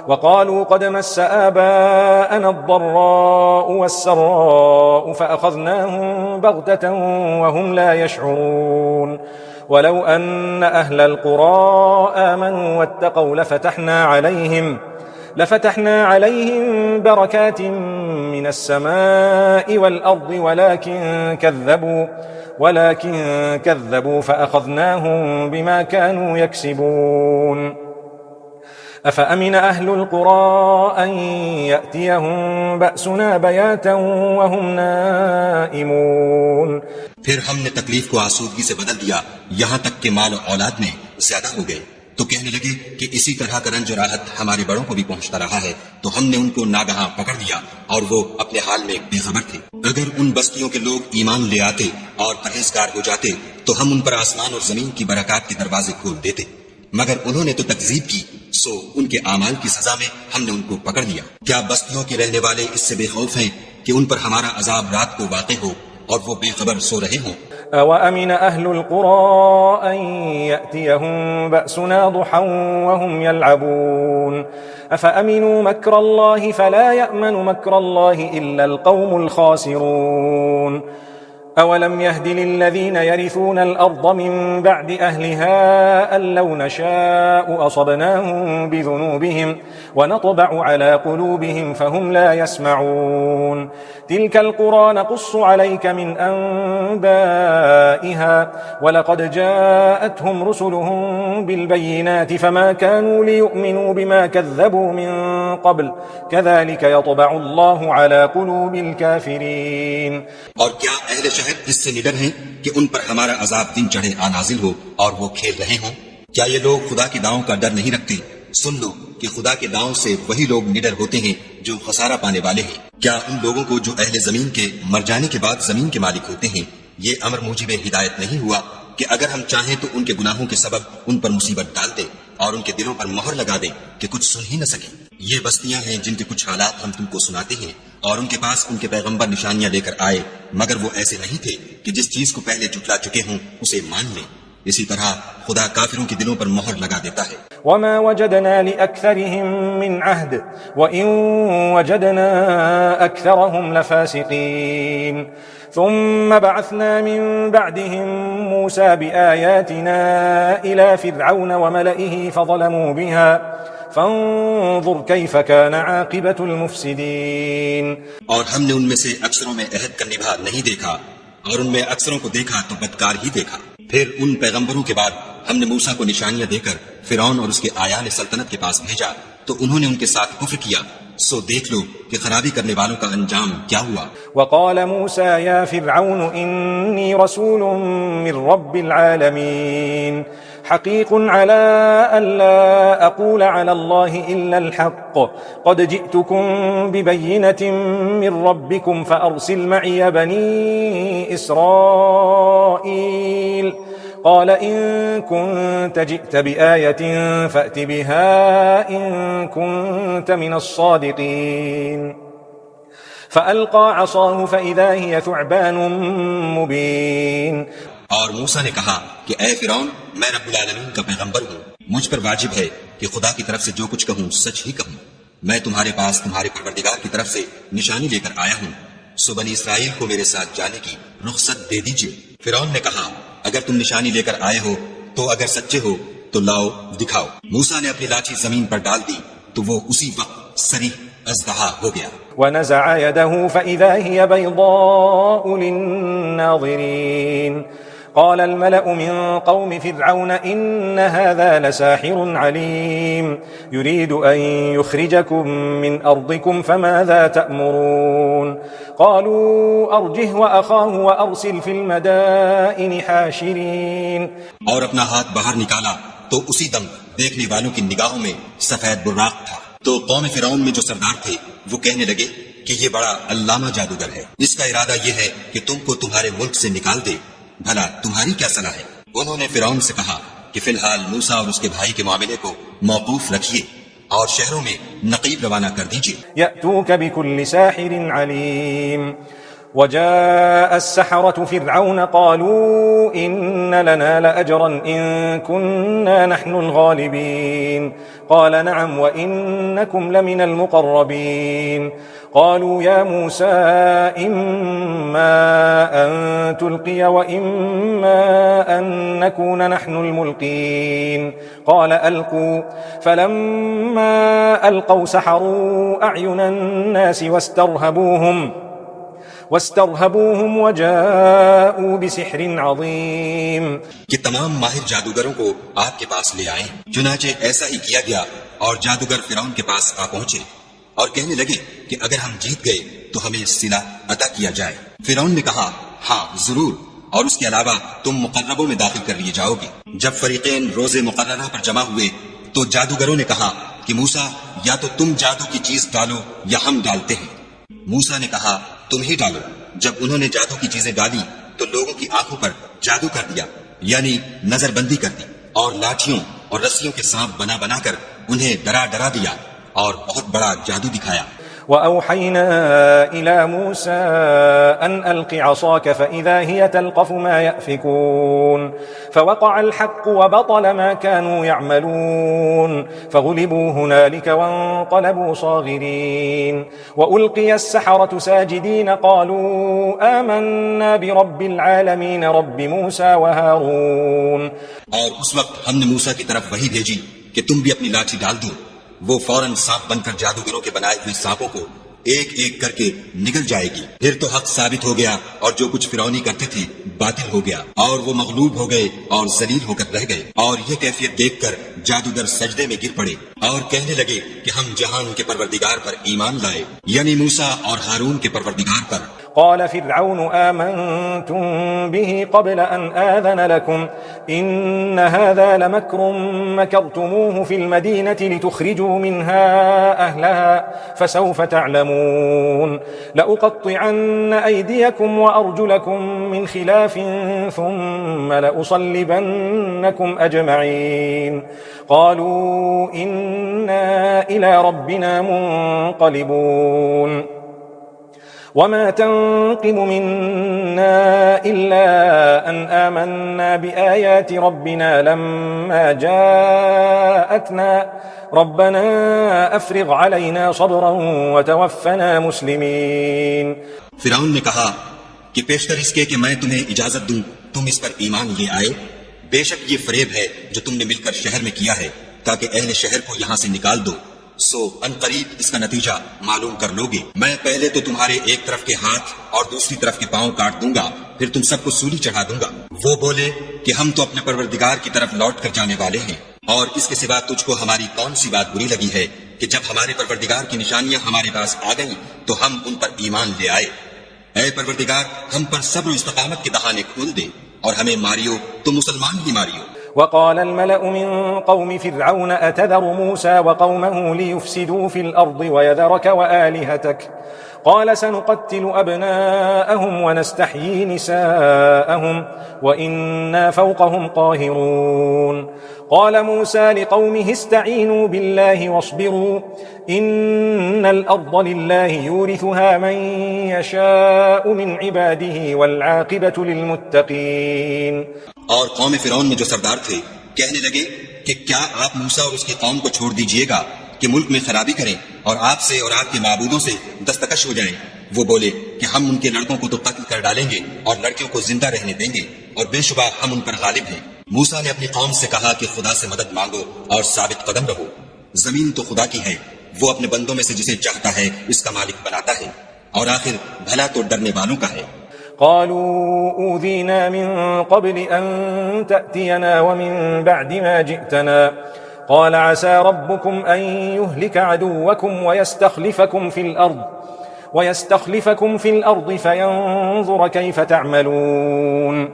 وقالوا قد مس آباءنا الضراء والسراء فأخذناهم بغتة وهم لا يشعرون. ولو أن أهل القرى آمنوا واتقوا لفتحنا عليهم بركات من السماء والأرض ولكن كذبوا فأخذناهم بما كانوا يكسبون. أفأمن أهل القرى أن يأتيهم بأسنا بياتا وهم نائمون. फिर हमने तकलीफ को आसूदगी से बदल दिया यहाँ तक कि माल और औलाद में ज्यादा हो गए। तो कहने लगे कि इसी तरह का रंज राहत हमारे बड़ों को भी पहुंचता रहा है। तो हमने उनको नागहां पकड़ लिया और वो अपने हाल में बेखबर थे। अगर उन बस्तियों के लोग ईमान ले आते और परहेजगार हो जाते तो हम उन पर आसमान और जमीन की बरकत के दरवाजे खोल देते, मगर उन्होंने तो तकजीब की सो उनके आमाल की सजा में हमने उनको पकड़ लिया। क्या बस्तियों के रहने वाले इससे बेखौफ हैं कि उन पर हमारा अजाब रात को वाक़े हो और वो बेखबर सो रहे हों? أَوَأَمِنَ أَهْلُ الْقُرَىٰ أَن يَأْتِيَهُم بَأْسُنَا ضُحًى وَهُمْ يَلْعَبُونَ أَفَأَمِنُوا مَكْرَ اللَّهِ فَلَا يَأْمَنُ مَكْرَ اللَّهِ إِلَّا الْقَوْمُ الْخَاسِرُونَ أَوَلَمْ يَهْدِ لِلَّذِينَ يَرِثُونَ الْأَرْضَ مِن بَعْدِ أَهْلِهَا أَن لَّوْ نَشَاءُ أَصَبْنَاهُم بِذُنُوبِهِمْ وَنَطْبَعُ عَلَىٰ قُلُوبِهِمْ فَهُمْ لَا يَسْمَعُونَ تِلْكَ الْقُرَىٰ نَقُصُّ عَلَيْكَ مِنْ أَنبَائِهَا وَلَقَدْ جَاءَتْهُمْ رُسُلُهُم بِالْبَيِّنَاتِ فَمَا كَانُوا لِيُؤْمِنُوا بِمَا كَذَّبُوا مِن قَبْلُ كَذَلِكَ يَطْبَعُ اللَّهُ عَلَىٰ قُلُوبِ الْكَافِرِينَ। और क्या अहले शहर इससे निडर हैं कि उन पर हमारा अजाब दिन चढ़े आनाजिल हो और वो खेल रहे हों? क्या ये लोग खुदा की दावों का डर नहीं रखते? सुन लो कि खुदा के दावों से वही लोग निडर होते हैं जो खसारा पाने वाले हैं। क्या उन लोगों को जो अहले जमीन के मर जाने के बाद जमीन के मालिक होते हैं ये अमर मूजिब हिदायत नहीं हुआ कि अगर हम चाहें तो उनके गुनाहों के सबब उन पर मुसीबत डाल दें और उनके दिलों पर मोहर लगा दें कि कुछ सुन ही न सके? ये बस्तियां हैं जिनके कुछ हालात हम तुमको सुनाते हैं और उनके पास उनके पैगंबर निशानियां लेकर आए, मगर वो ऐसे नहीं थे कि जिस चीज को पहले झुठला चुके हों उसे मान लें। इसी तरह खुदा काफिरों के दिलों पर मोहर लगा देता है। وما وجدنا لأكثرهم من عهد وإن وجدنا أكثرهم لفاسقين ثم بعثنا من بعدهم موسى بآياتنا إلى فرعون وملئه فظلموا بها فانظر كيف كان عاقبة المفسدين। और हमने उनमें से अक्सरों में अहद का निभा नहीं देखा और उनमें अक्सरों को देखा तो बदकार ही देखा। फिर उन पैगंबरों के बाद हमने मूसा को निशानियां देकर फिरौन और उसके आयान सल्तनत के पास भेजा तो उन्होंने उनके साथ कुफ्र किया। सो देख लो कि खराबी करने वालों का अंजाम क्या हुआ। وقال موسى يا فرعون إني رسول من رب العالمين حقيق على ألا أقول على الله إلا الحق قد جئتكم ببينة من ربكم فأرسل معي بني إسرائيل قال إن كنت جئت بآية فأت بها إن كنت من الصادقين فألقى عصاه فإذا هي ثعبان مبين। और मूसा ने कहा कि ऐ फिरौन मैं रब्बुल आलमीन का पैगंबर हूँ, मुझ पर वाजिब है कि खुदा की तरफ से जो कुछ कहूँ सच ही कहूँ। मैं तुम्हारे पास तुम्हारे परवरदिगार की तरफ से निशानी लेकर आया हूँ, सो बनी इसराइल को मेरे साथ जाने की रुखसत दे दीजिए। फिरौन ने कहा अगर तुम निशानी लेकर आए हो तो अगर सच्चे हो तो लाओ दिखाओ। मूसा ने अपनी लाठी जमीन पर डाल दी तो वो उसी वक्त सरी अज़दहा हो गया। ونزع يده فإذا هي بيضاء للناظرين قال الملأ من قوم فرعون إن هذا لساحر عليم يريد أن يخرجكم من أرضكم فماذا تأمرون قالوا أرجه وأخاه وأرسل في المدائن حاشرين। और अपना हाथ बाहर निकाला तो उसी दम देखने वालों की निगाहों में सफेद बुर्राक था। तो कौम फिरौन में जो सरदार थे वो कहने लगे कि ये बड़ा अल्लामा जादूगर है, इसका इरादा ये है कि तुमको तुम्हारे मुल्क से निकाल दे, भला तुम्हारी क्या सलाह है? उन्होंने फिरौन से कहा कि फिलहाल मूसा और उसके भाई के मामले को मौकूफ रखिए और शहरों में नकीब रवाना कर दीजिए। यअतूक बिकुल्लि साहिरिन अलीम وجاء السحرة فرعون قالوا إن لنا لأجرا إن كنا نحن الغالبين قال نعم وإنكم لمن المقربين قالوا يا موسى إما أن تلقي وإما أن نكون نحن الملقين قال ألقوا فلما ألقوا سحروا أعين الناس واسترهبوهم وجاءوا بسحر عظيم। कि तमाम माहिर जादूगरों को आपके पास ले आए। चुनाचे ऐसा ही किया गया और जादूगर फिरौन के पास आ पहुंचे और कहने लगे कि अगर हम जीत गए तो हमें सिला अता किया जाए। फिरौन ने कहा हाँ जरूर, और उसके अलावा तुम मुकर्रबों में दाखिल कर लिए जाओगे। जब फरीक़ैन रोजे मुकर्ररा पर जमा हुए तो जादूगरों ने कहा कि मूसा या तो तुम जादू की चीज डालो या हम डालते हैं। मूसा ने कहा तुम ही डालो। जब उन्होंने जादू की चीजें डाली तो लोगों की आंखों पर जादू कर दिया, यानी नजरबंदी कर दी, और लाठियों और रस्सियों के सांप बना बनाकर उन्हें डरा दिया और बहुत बड़ा जादू दिखाया। وأوحينا إلى موسى أن ألق عصاك فإذا هي تلقف ما يأفكون فوقع الحق وبطل ما كانوا يعملون فغلبوا هنالك وانقلبوا صاغرين وألقي السحرة ساجدين قالوا آمنا برب العالمين رب موسى وهارون। और उस वक्त हमने मूसा की तरफ वही भेजी कि तुम भी अपनी लाठी डाल दो। वो फौरन सांप बनकर जादूगरों के बनाए हुए सांपों को एक एक करके निगल जाएगी। फिर तो हक साबित हो गया और जो कुछ फिरौनी करते थे बातिल हो गया और वो मगलूब हो गए और जलील होकर रह गए। और ये कैफियत देखकर जादूगर सजदे में गिर पड़े और कहने लगे कि हम जहान के परवरदिगार पर ईमान लाए, यानी मूसा और हारून के परवरदिगार पर। قال فرعون آمنتم به قبل أن آذن لكم إن هذا لمكر مكرتموه في المدينة لتخرجوا منها أهلها فسوف تعلمون لأقطعن أيديكم وأرجلكم من خلاف ثم لأصلبنكم أجمعين قالوا إنا إلى ربنا منقلبون وما تنقم منا إلا أن آمنا بآيات ربنا لما جاءتنا ربنا أفرغ علينا صبرا وتوفنا مسلمين। फिरौन ने कहा कि पेशतर इसके कि मैं तुम्हें इजाजत दूं तुम इस पर ईमान ले आए। बेशक ये फरेब है जो तुमने मिलकर शहर में किया है ताकि अहले शहर को यहाँ से निकाल दो, सो अनकरीब इसका नतीजा मालूम कर लोगे। मैं पहले तो तुम्हारे एक तरफ के हाथ और दूसरी तरफ के पांव काट दूंगा, फिर तुम सबको सूली चढ़ा दूंगा। वो बोले कि हम तो अपने परवरदिगार की तरफ लौट कर जाने वाले हैं और इसके सिवा तुझको हमारी कौन सी बात बुरी लगी है कि जब हमारे परवरदिगार की निशानियां हमारे पास आ गईं तो हम उन पर ईमान ले आए। ऐ परवरदिगार, हम पर सब्र और इस्तकामत के दहाने खोल दे और हमें मारियो तो मुसलमान ही मारियो। وقال الملأ من قوم فرعون أتذر موسى وقومه ليفسدوا في الأرض ويذرك وآلهتك قال سنقتل أبناءهم ونستحيي نساءهم وإنا فوقهم قاهرون قال موسى لقومه استعينوا بالله واصبروا إن الأرض لله يورثها من يشاء من عباده والعاقبة للمتقين। और कौम फिरौन में जो सरदार थे कहने लगे कि क्या आप मूसा और उसकी कौम को छोड़ दीजिएगा कि मुल्क में खराबी करें और आपसे और आपके माबूदों से दस्तकश हो जाएं। वो बोले कि हम उनके लड़कों को तो कत्ल कर डालेंगे और लड़कियों को जिंदा रहने देंगे और बेशुबा हम उन पर गालिब हैं। मूसा ने अपनी कौम से कहा कि खुदा से मदद मांगो और साबित कदम रहो। जमीन तो खुदा की है, वो अपने बंदों में से जिसे चाहता है इसका मालिक बनाता है और आखिर भला तो डरने वालों का है। قالوا أوذينا من قبل أن تأتينا ومن بعد ما جئتنا قال عسى ربكم أن يهلك عدوكم ويستخلفكم في الأرض فينظر كيف تعملون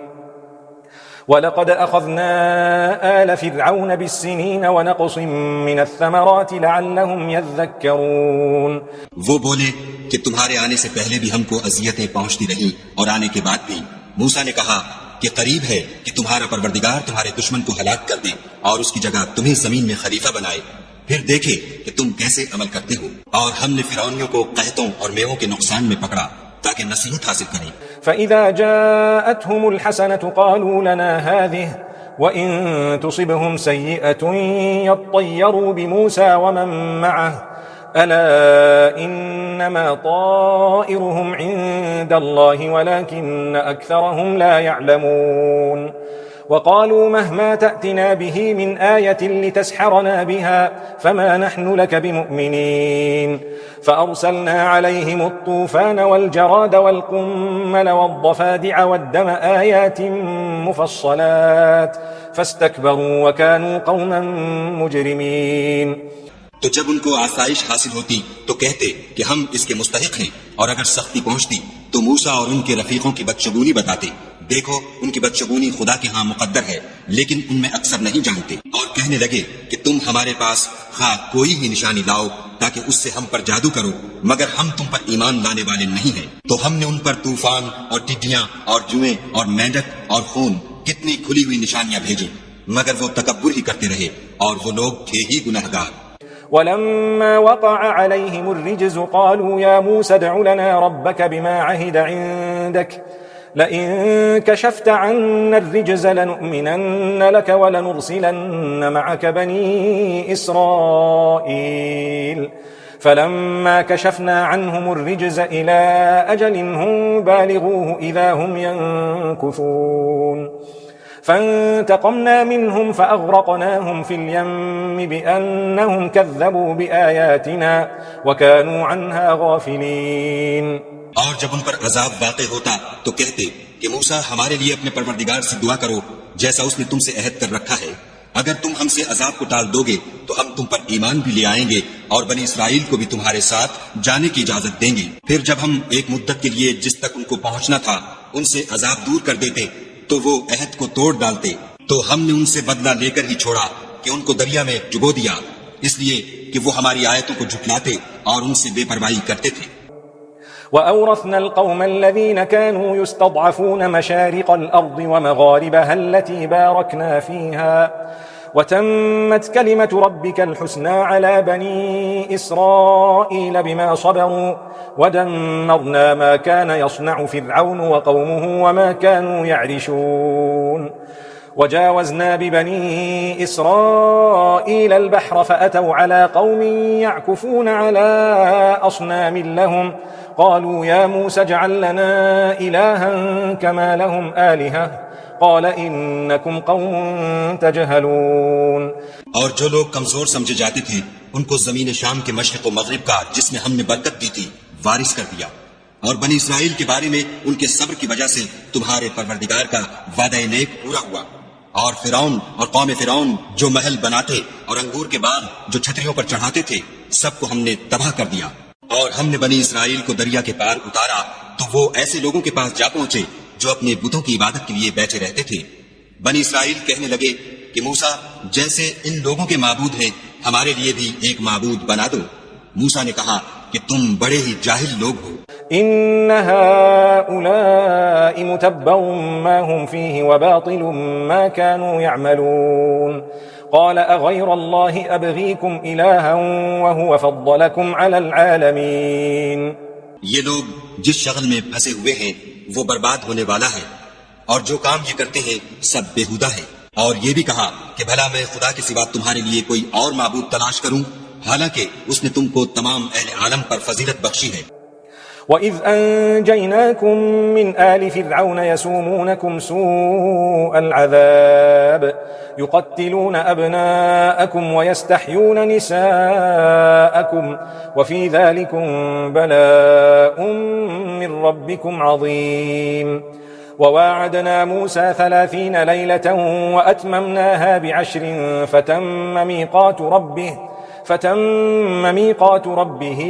ولقد أخذنا آل فرعون بالسنين ونقص من الثمرات لعلهم يذكرون। वो बोले कि तुम्हारे आने से पहले भी हमको अजियतें पहुंचती रहीं और आने के बाद भी। मूसा ने कहा कि करीब है कि तुम्हारा परवरदिगार तुम्हारे दुश्मन को हलाक कर दे और उसकी जगह तुम्हें जमीन में खलीफा बनाए, फिर देखे कि तुम कैसे अमल करते हो। और हमने फिरौनियों को कहतों और मेवों के नुकसान में पकड़ा ताकि नसीहत हासिल करें। فإذا جاءتهم الحسنة قالوا لنا هذه وإن تصبهم سيئة يطيروا بموسى ومن معه ألا إنما طائرهم عند الله ولكن أكثرهم لا يعلمون وقالوا مهما تأتنا به من آية لتسحرنا بها فما نحن لك بمؤمنين فأرسلنا عليهم الطوفان والجراد والقمل والضفادع والدم آيات مفصلات فاستكبروا وكانوا قوما مجرمين। तो जब उनको आसाइश हासिल होती तो कहते कि हम इसके मुस्तहिक हैं और अगर सख्ती पहुंचती तो मूसा और उनके रफीकों की बदशगुनी बताते। देखो उनकी बदशगुनी खुदा के यहाँ मुकद्दर है लेकिन उनमें अक्सर नहीं जानते। और कहने लगे कि तुम हमारे पास खा कोई ही निशानी लाओ ताकि उससे हम पर जादू करो, मगर हम तुम पर ईमान लाने वाले नहीं हैं। तो हमने उन पर तूफान और टिड्डियां और जुएं और मेंढक और खून कितनी खुली हुई निशानियां भेजी, मगर वो तकब्बुर ही करते रहे और वो लोग थे ही गुनहगार। ولما وقع عليهم الرجز قالوا يا موسى ادع لنا ربك بما عهد عندك لئن كشفت عنا الرجز لنؤمنن لك ولنرسلن معك بني إسرائيل فلما كشفنا عنهم الرجز إلى أجل هم بالغوه إذا هم ينكثون فانتقمنا منهم فأغرقناهم في اليم بأنهم كذبوا بآياتنا وكانوا عنها غافلين। और जब उन पर अजाब वाक़े होता तो कहते कि मूसा हमारे लिए अपने परवरदिगार से दुआ करो जैसा उसने तुमसे अहद कर रखा है। अगर तुम हमसे अजाब को टाल दोगे तो हम तुम पर ईमान भी ले आएंगे और बनी इसराइल को भी तुम्हारे साथ जाने की इजाजत देंगे। फिर जब हम एक मुद्दत के लिए जिस तक उनको पहुंचना था उनसे अजाब दूर कर देते तो वो अहद को तोड़ डालते, तो हमने उनसे बदला लेकर ही छोड़ा कि उनको दरिया में डुबो दिया, इसलिए कि वो हमारी आयतों को झुठलाते और उनसे बेपरवाही करते थे। وأورثنا القوم الذين كانوا يستضعفون مشارق الأرض ومغاربها التي باركنا فيها وتمت كلمة ربك الحسنى على بني إسرائيل بما صبروا ودمرنا ما كان يصنع فرعون وقومه وما كانوا يعرشون وجاوزنا ببني إسرائيل البحر فأتوا على قوم يعكفون على أصنام لهم قالوا يا موسى اجعل لنا إلها كما لهم آلهة قال إنكم قوم تجهلون। और जो लोग कमजोर समझे जाते थे उनको जमीन शाम के मशरिक और मगरिब का जिसमें हमने बरकत दी थी वारिस कर दिया। और बनी इसराइल के बारे में उनके सब्र की वजह से तुम्हारे परवरदिगार का वादा नेक पूरा हुआ। और फिरौन और कौम फिरौन जो महल बनाते और अंगूर के बाग जो छतरियों पर चढ़ाते थे सबको हमने तबाह कर दिया। और हमने बनी इसराइल को दरिया के पार उतारा तो वो ऐसे लोगों के पास जा पहुंचे जो अपने बुतों की इबादत के लिए बैठे रहते थे। बनी इसराइल कहने लगे कि मूसा जैसे इन लोगों के माबूद हैं हमारे लिए भी एक माबूद बना दो। मूसा ने कहा कि तुम बड़े ही जाहिल लोग हो। إن هؤلاء متبر ما هم فيه وباطل ما كانوا يعملون قال أغير الله أبغيكم إلها وهو فضلكم على العالمين। ये लोग जिस शगल में फंसे हुए हैं वो बर्बाद होने वाला है और जो काम ये करते हैं सब बेहुदा है। और ये भी कहा कि भला मैं खुदा के सिवा तुम्हारे लिए कोई और माबूद तलाश करूं, हालांकि उसने तुमको तमाम अहले आलम पर फजीलत बख्शी है। وإذ أنجيناكم من آل فرعون يسومونكم سوء العذاب يقتلون أبناءكم ويستحيون نساءكم وفي ذلكم بلاء من ربكم عظيم وواعدنا موسى 30 ليلة وأتممناها ب10 فتم ميقات ربه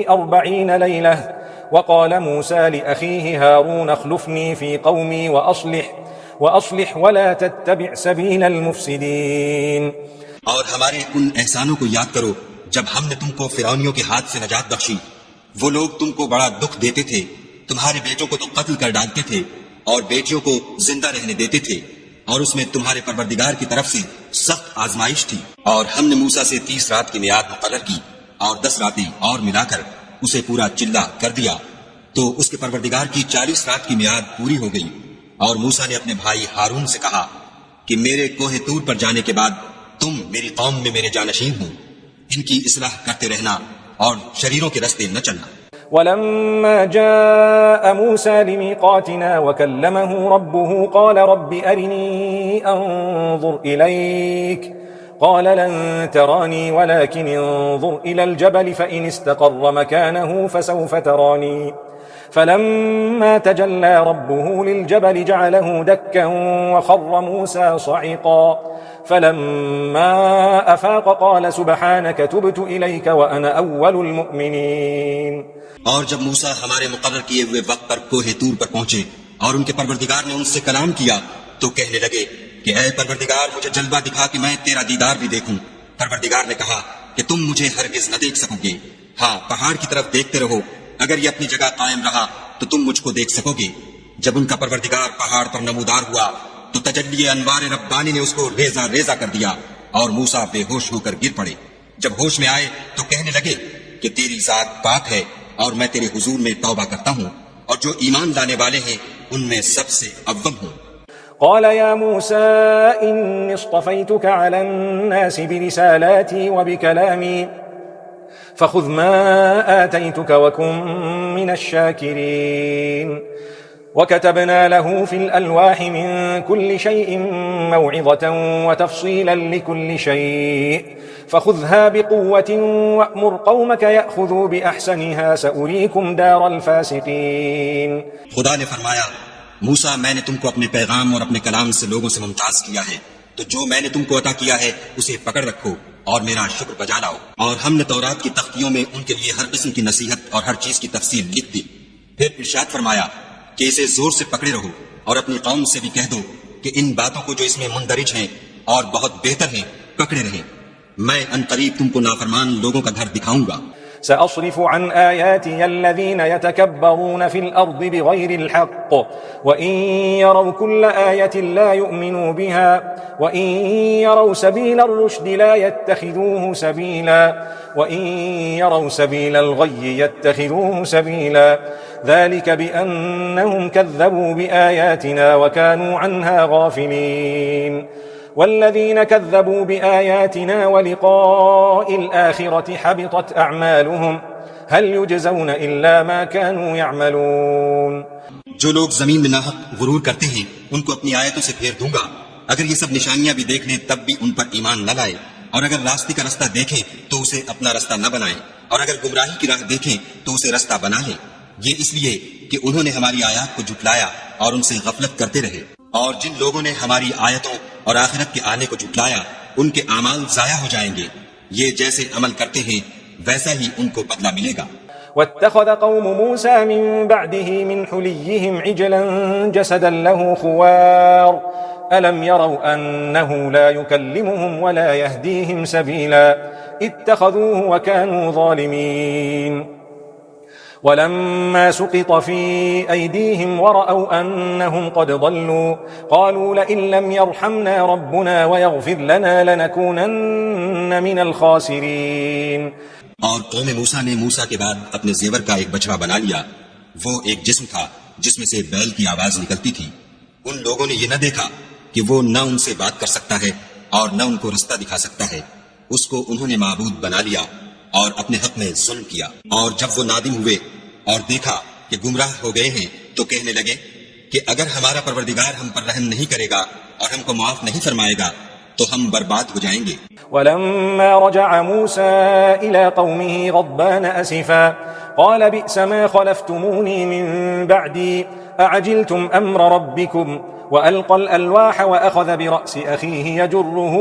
40 ليلة وقال موسى لأخيه هارون اخلفني في قومي وأصلح ولا تتبع سبيل المفسدين। और हमारे उन एहसानों को याद करो जब हमने तुमको फिरौनियों के हाथ से नजात बख्शी। वो लोग तुमको बड़ा दुख देते थे, तुम्हारे बेटों को तो कत्ल कर डालते थे और बेटियों को जिंदा रहने देते थे और उसमें तुम्हारे परवरदिगार की तरफ से सख्त आजमाइश थी। और हमने मूसा से 30 रात की मियाद मुकर्रर की और 10 रातें और मिलाकर उसे पूरा चिल्ला कर दिया तो उसके परवरदिगार की 40 रात की मियाद पूरी हो गई। और मूसा ने अपने भाई हारून से कहा कि मेरे कोहे तूर पर जाने के बाद तुम मेरी कौम में मेरे जानशीन हो, इनकी इस्लाह करते रहना और शरीरों के रास्ते न चलना। ولما جاء موسى لميقاتنا وكلمه ربه قال رب أرني أنظر إليك قال لن تراني ولكن انظر إلى الجبل فإن استقر مكانه فسوف تراني فلما تجلى ربه للجبل جعله دكا وخر موسى صعقا فلما أفاق قال سبحانك تبت إليك وأنا أول المؤمنين। और जब मूसा हमारे मुकर्रर किए हुए वक्त पर कोहे तूर पर पहुंचे और उनके परवरदिगार ने उनसे कलाम किया तो कहने लगे कि ऐ परवरदिगार मुझे जलवा दिखा कि मैं तेरा दीदार भी देखूं। परवरदिगार ने कहा कि तुम मुझे हरगिज न देख सकोगे, हाँ पहाड़ की तरफ देखते रहो, अगर ये अपनी जगह कायम रहा तो तुम मुझको देख सकोगे। जब उनका परवरदिगार पहाड़ पर नमूदार हुआ तो तजल्ली अनवार रब्बानी ने उसको रेजा रेजा कर दिया और मूसा बेहोश होकर गिर पड़े। जब होश में आए तो कहने लगे कि तेरी जात पाक है और मैं तेरे हुजूर में तौबा करता हूँ और जो ईमान लाने वाले हैं उनमें सबसे अव्वल हूँ। قال يا موسى إني اصطفيتك على الناس برسالاتي وبكلامي فخذ ما آتيتك وكن من الشاكرين وكتبنا له في الألواح من كل شيء موعظة وتفصيلا لكل شيء فخذها بقوة وأمر قومك يأخذوا بأحسنها سأريكم دار الفاسقين। खुदा ने फरमाया, मूसा मैंने तुमको अपने पैगाम और अपने कलाम से लोगों से मुमताज किया है, तो जो मैंने तुमको अता किया है उसे पकड़ रखो और मेरा शुक्र बजा लाओ। और हमने तौरात की तख्तियों में उनके लिए हर किस्म की नसीहत और हर चीज की तफसील लिख दी। फिर इरशाद फरमाया कि इसे जोर से पकड़े रहो और अपनी कौम से भी कह दो कि इन बातों को जो इसमें मुंदरिज हैं और बहुत बेहतर हैं पकड़े रहें। मैं अनकरीब तुमको नाफरमान लोगों का घर दिखाऊंगा। سأصرف عن آياتي الذين يتكبرون في الأرض بغير الحق وإن يروا كل آية لا يؤمنوا بها وإن يروا سبيل الرشد لا يتخذوه سبيلا وإن يروا سبيل الغي يتخذوه سبيلا ذلك بأنهم كذبوا بآياتنا وكانوا عنها غافلين والذين كذبوا بآياتنا ولقاء الآخرة حبطت أعمالهم هل يجزون إلا ما كانوا يعملون। जो लोग जमीन में नाहक गुरूर करते हैं उनको अपनी आयतों से फेर दूंगा। अगर ये सब निशानियां भी देख लें तब भी उन पर ईमान न लाए, और अगर रास्ते का रास्ता देखें तो उसे अपना रास्ता न बनाएं, और अगर गुमराही की राह देखें तो उसे रास्ता बना लें। ये इसलिए कि उन्होंने हमारी आयत को झुटलाया और उनसे गफलत करते रहे। और जिन लोगों ने हमारी आयतों और आखिरत के आने को झुटलाया उनके आमाल जाया हो जाएंगे। ये जैसे अमल करते हैं वैसा ही उनको बदला मिलेगा। واتخذ قوم موسى من بعده من حليهم عجلا جسدا له خوار ألم يروا أنه لا يكلمهم ولا يهديهم سبيلا اتخذوه وكانوا ظالمين ولما سقط في أيديهم ورأوا أنهم قد ضلوا قالوا لئن لم يرحمنا ربنا ويغفر لنا لنكونن من الخاسرين। और कौम मूसा ने मूसा के बाद अपने जेवर का एक बछड़ा बना लिया। वो एक जिस्म था जिसमें से बैल की आवाज निकलती थी। उन लोगों ने ये न देखा कि वो न उनसे बात कर सकता है और न उनको रास्ता दिखा सकता है। उसको उन्होंने माबूद बना लिया और अपने हक में जुल्म किया। और जब वो नादिम हुए और देखा कि गुमराह हो गए हैं तो कहने लगे कि अगर हमारा परवरदिगार हम पर रहम नहीं करेगा और हमको माफ नहीं फरमाएगा तो हम बर्बाद हो जाएंगे। ولما رجع موسى إلى قومه غضبان أسفا قال بئس ما خلفتموني من بعدي أعجلتم أمر ربكم وألقى الألواح وأخذ برأس أخيه يجره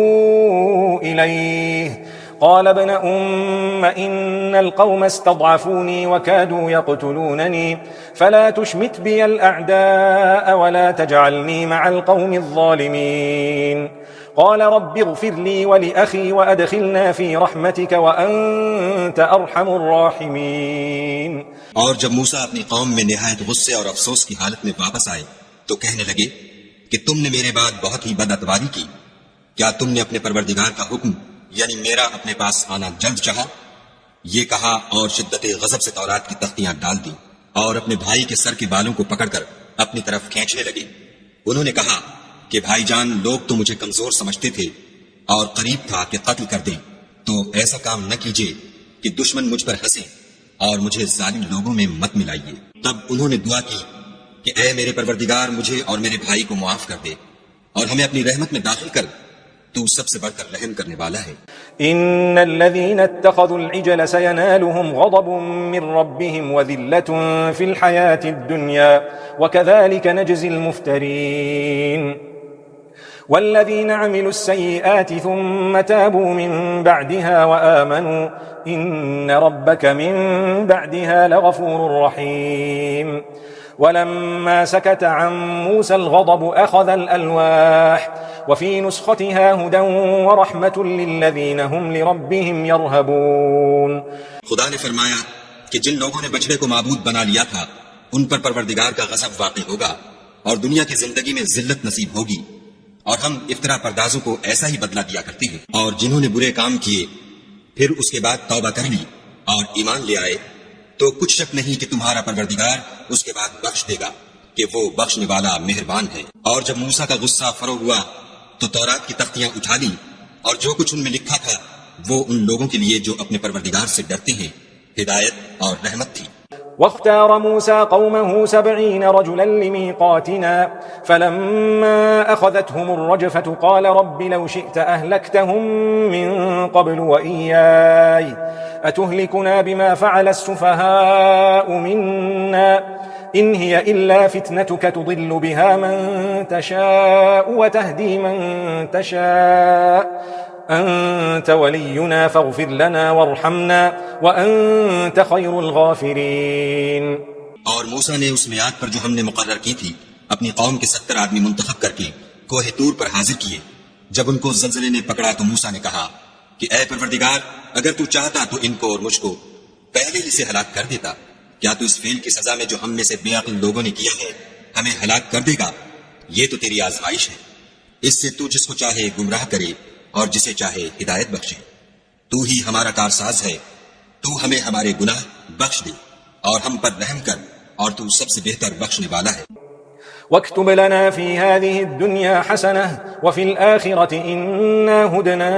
إليه قال ابن أم إن القوم استضعفوني وكادوا يقتلونني فلا تشمت بي الأعداء ولا تجعلني مع القوم الظالمين قال رب اغفر لي ولأخي وأدخلنا في رحمتك وأنت أرحم الراحمين। और जब मूसा अपनी कौम में निहायत गुस्से और अफसोस की हालत में वापस आए तो कहने लगे कि तुमने मेरे बाद बहुत ही बदअतवारी की। क्या तुमने अपने परवरदिगार का हुक्म यानी मेरा अपने पास आना जल्द चाहा? ये कहा और शिद्दत गजब से तौरात की तख्तियां डाल दी और अपने भाई के सर के बालों को पकड़कर अपनी तरफ खींचने लगे। उन्होंने कहा कि भाईजान, लोग तो मुझे कमजोर समझते थे और करीब था कि कत्ल कर दें, तो ऐसा काम न कीजिए कि दुश्मन मुझ पर हंसे और मुझे जालिम लोगों में मत मिलाइए। तब उन्होंने दुआ की कि ऐ मेरे परवरदिगार, मुझे और मेरे भाई को माफ कर दे और हमें अपनी रहमत में दाखिल कर, तू सबसे बढ़कर रहम करने वाला है। إن الذين اتخذوا العجل سينالهم غضب من ربهم وذلة في الحياة الدنيا وكذلك نجزي المفترين والذين عملوا السيئات ثم تابوا من بعدها وآمنوا إن ربك من بعدها لغفور رحيم ولما سكت عن موسى الغضب أخذ الألواح وفي نسختها هدى ورحمة للذين هم لربهم يرهبون। खुदा ने फरमाया कि जिन लोगों ने बछड़े को माबूद बना लिया था उन पर परवरदिगार का गज़ब वाक़ई होगा और दुनिया की जिंदगी में जिल्लत नसीब होगी, और हम इफ्तरा परदाजों को ऐसा ही बदला दिया करते हैं। और जिन्होंने बुरे काम किए फिर उसके बाद तौबा कर ली और ईमान ले आए तो कुछ शक नहीं कि तुम्हारा परवरदिगार उसके बाद बख्श देगा कि वो बख्शने वाला मेहरबान है। और जब मूसा का गुस्सा फरो हुआ तो तौरात की तख्तियां उठा ली और जो कुछ उनमें लिखा था वो उन लोगों के लिए जो अपने परवरदिगार से डरते हैं हिदायत और रहमत थी। واختار موسى قومه 70 رجلا لميقاتنا فلما أخذتهم الرجفة قال رب لو شئت أهلكتهم من قبل وإياي أتهلكنا بما فعل السفهاء منا إن هي إلا فتنتك تضل بها من تشاء وتهدي من تشاء أنت ولينا فاغفر لنا وارحمنا وأنت خير الغافرين। और मूसा ने उस मियाद पर जो हमने मुकर्रर की थी अपनी कौम के 70 आदमी मुंतखब करके कोहे तूर पर हाजिर किए। जब उनको ज़लज़ले ने पकड़ा तो मूसा ने कहा कि ऐ परवरदिगार अगर तू चाहता तो इनको और मुझको पहले ही से हलाक कर देता। क्या तू इस फेल की सजा में जो हम में से बेअक्ल लोगों ने किया है हमें हलाक कर देगा? ये तो तेरी आजमाइश है। इससे तू जिसको चाहे गुमराह करे और जिसे चाहे हिदायत बख्शे। तू ही हमारा कारसाज है, तू हमें हमारे गुनाह बख्श दे और हम पर रहम कर और तू सबसे बेहतर बख्शने वाला है। واكتب لنا في هذه الدنيا حسنة وفي الآخرة إنا هدنا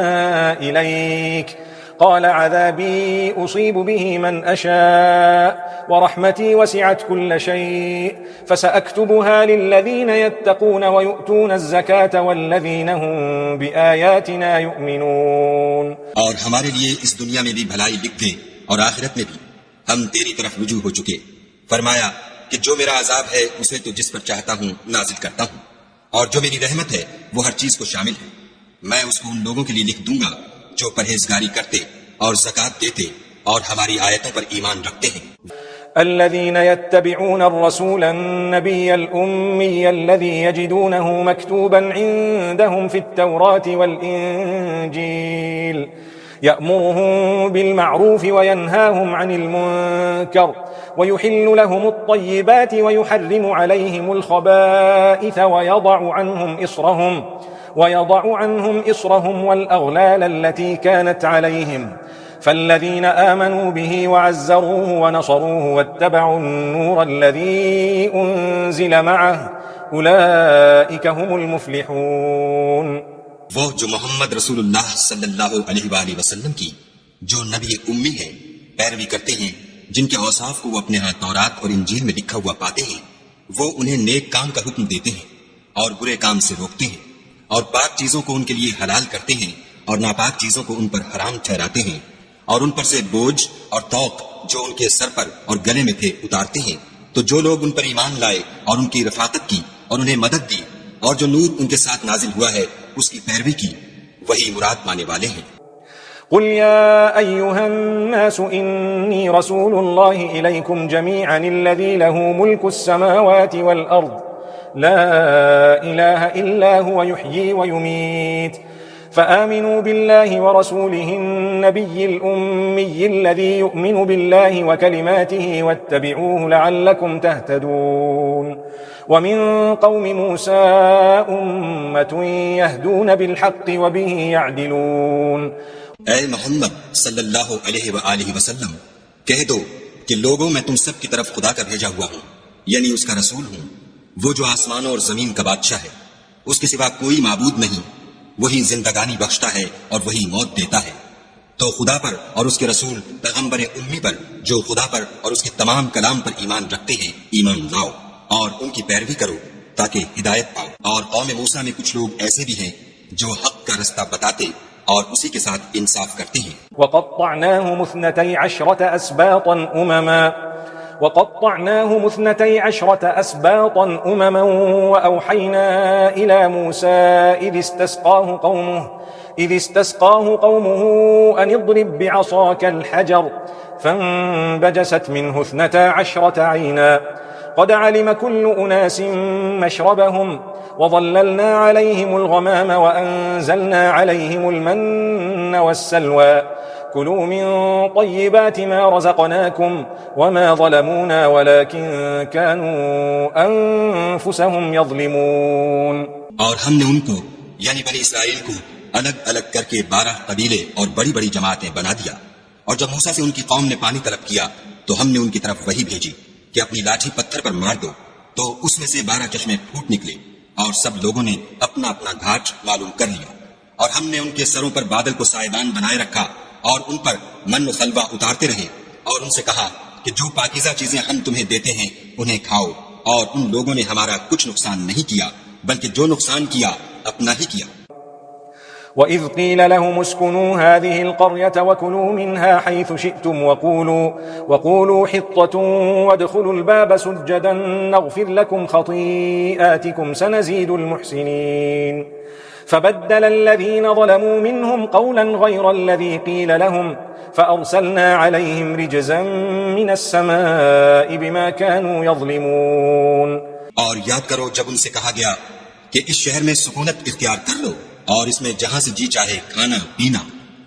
إليك قال عذابي أصيب به من أشاء ورحمتي وسعت كل شيء فسأكتبها للذين يتقون ويؤتون الزكاة والذين هم بآياتنا يؤمنون। और हमारे लिए इस दुनिया में भी भलाई लिख दे और आखिरत में भी हम तेरी तरफ रुजू हो चुके। फरमाया कि जो मेरा अजाब है उसे तो जिस पर चाहता हूँ नाजिल करता हूँ और जो मेरी रहमत है वो हर चीज को शामिल है। मैं उसको उन लोगों के लिए लिख दूंगा जो परहेजगारी करते और ज़कात देते और हमारी आयतों पर ईमान रखते हैं। الذين يتبعون الرسول النبي الأمي الذي يجدونه مكتوبا عندهم في التوراة والإنجيل يأمرهم بالمعروف وينهاهم عن المنكر ويحل لهم الطيبات ويحرم عليهم الخبائث ويضع عنهم إصرهم والأغلال التي كانت عليهم فالذين آمنوا به وعزروه ونصروه واتبعوا النور الذي أنزل معه أولئك هم المفلحون। वो जो मोहम्मद रसूलुल्लाह सल्लल्लाहु अलैहि वसल्लम की जो नबी उम्मी है पैरवी करते हैं जिनके औसाफ को वो अपने यहाँ तौरात और इंजील में लिखा हुआ पाते हैं वो उन्हें नेक काम का हुक्म देते हैं और बुरे काम से रोकते हैं और पाक चीजों को उनके लिए हलाल करते हैं और नापाक चीजों को उन पर हराम ठहराते हैं और उन पर से बोझ और तौक जो उनके सर पर और गले में थे उतारते हैं। तो जो लोग उन पर ईमान लाए और उनकी रफाकत की और उन्हें मदद दी और जो नूर उनके साथ नाजिल हुआ है उसकी पैरवी की वही मुराद पाने वाले हैं। قل يا أيها الناس إني رسول الله إليكم جميعا الذي له ملك السماوات والأرض لا إله إلا هو يحيي ويميت فآمنوا بالله ورسوله النبي الأمي الذي يؤمن بالله وكلماته واتبعوه لعلكم تهتدون ومن قوم موسى أمة يهدون بالحق وبه يعدلون। ऐ मोहम्मद सल्लल्लाहु अलैहि वसल्लम कह दो कि लोगों मैं तुम सब की तरफ खुदा का भेजा हुआ हूँ यानी उसका रसूल हूँ। वो जो आसमानों और जमीन का बादशाह है उसके सिवा कोई माबूद नहीं। वही जिंदगानी बख्शता है और वही मौत देता है। तो खुदा पर और उसके रसूल पैगंबर उम्मी पर जो खुदा पर और उसके तमाम कलाम पर ईमान रखते हैं ईमान लाओ और उनकी पैरवी करो ताकि हिदायत पाओ। और कौम मूसा में कुछ लोग ऐसे भी हैं जो हक का रास्ता बताते और उसी के साथ इंसाफ करते हैं। وقطعناهم 12 أسباطا أمما وأوحينا إلى موسى إذ استسقاه قومه أن اضرب بعصاك الحجر فانبجست منه 12 عينا قد علم كل أناس مشربهم وظللنا عليهم الغمام وأنزلنا عليهم المن والسلوى كلوا من طيبات ما رزقناكم وما ظلمونا ولكن كانوا أنفسهم يظلمون। और हमने उनको यानी बनी इसराइल को अलग अलग करके 12 कबीले और बड़ी बड़ी जमातें बना दिया। और जब मूसा से उनकी कौम ने पानी तलब किया तो हमने उनकी तरफ वही भेजी कि अपनी लाठी पत्थर पर मार दो, तो उसमें से 12 चश्मे फूट निकले और सब लोगों ने अपना अपना घाट मालूम कर लिया। और हमने उनके सरों पर बादल को सायदान बनाए रखा और उन पर मन व सलवा उतारते रहे और उनसे कहा कि जो पाकीज़ा चीजें हम तुम्हें देते हैं उन्हें खाओ। और उन लोगों ने हमारा कुछ नुकसान नहीं किया, बल्कि जो नुकसान किया अपना ही किया। وإذ قيل لهم اسكنوا هذه القرية وكلوا منها حيث شئتم وقولوا حطة وادخلوا الباب سجدا نغفر لكم خطيئاتكم سنزيد المحسنين فبدل الذين ظلموا منهم قولا غير الذي قيل لهم فأرسلنا عليهم رجزا من السماء بما كانوا يظلمون। और याद करो जब उनसे कहा गया कि इस शहर में सुकूनत इख्तियार कर लो और इसमें जहां से जी चाहे खाना पीना,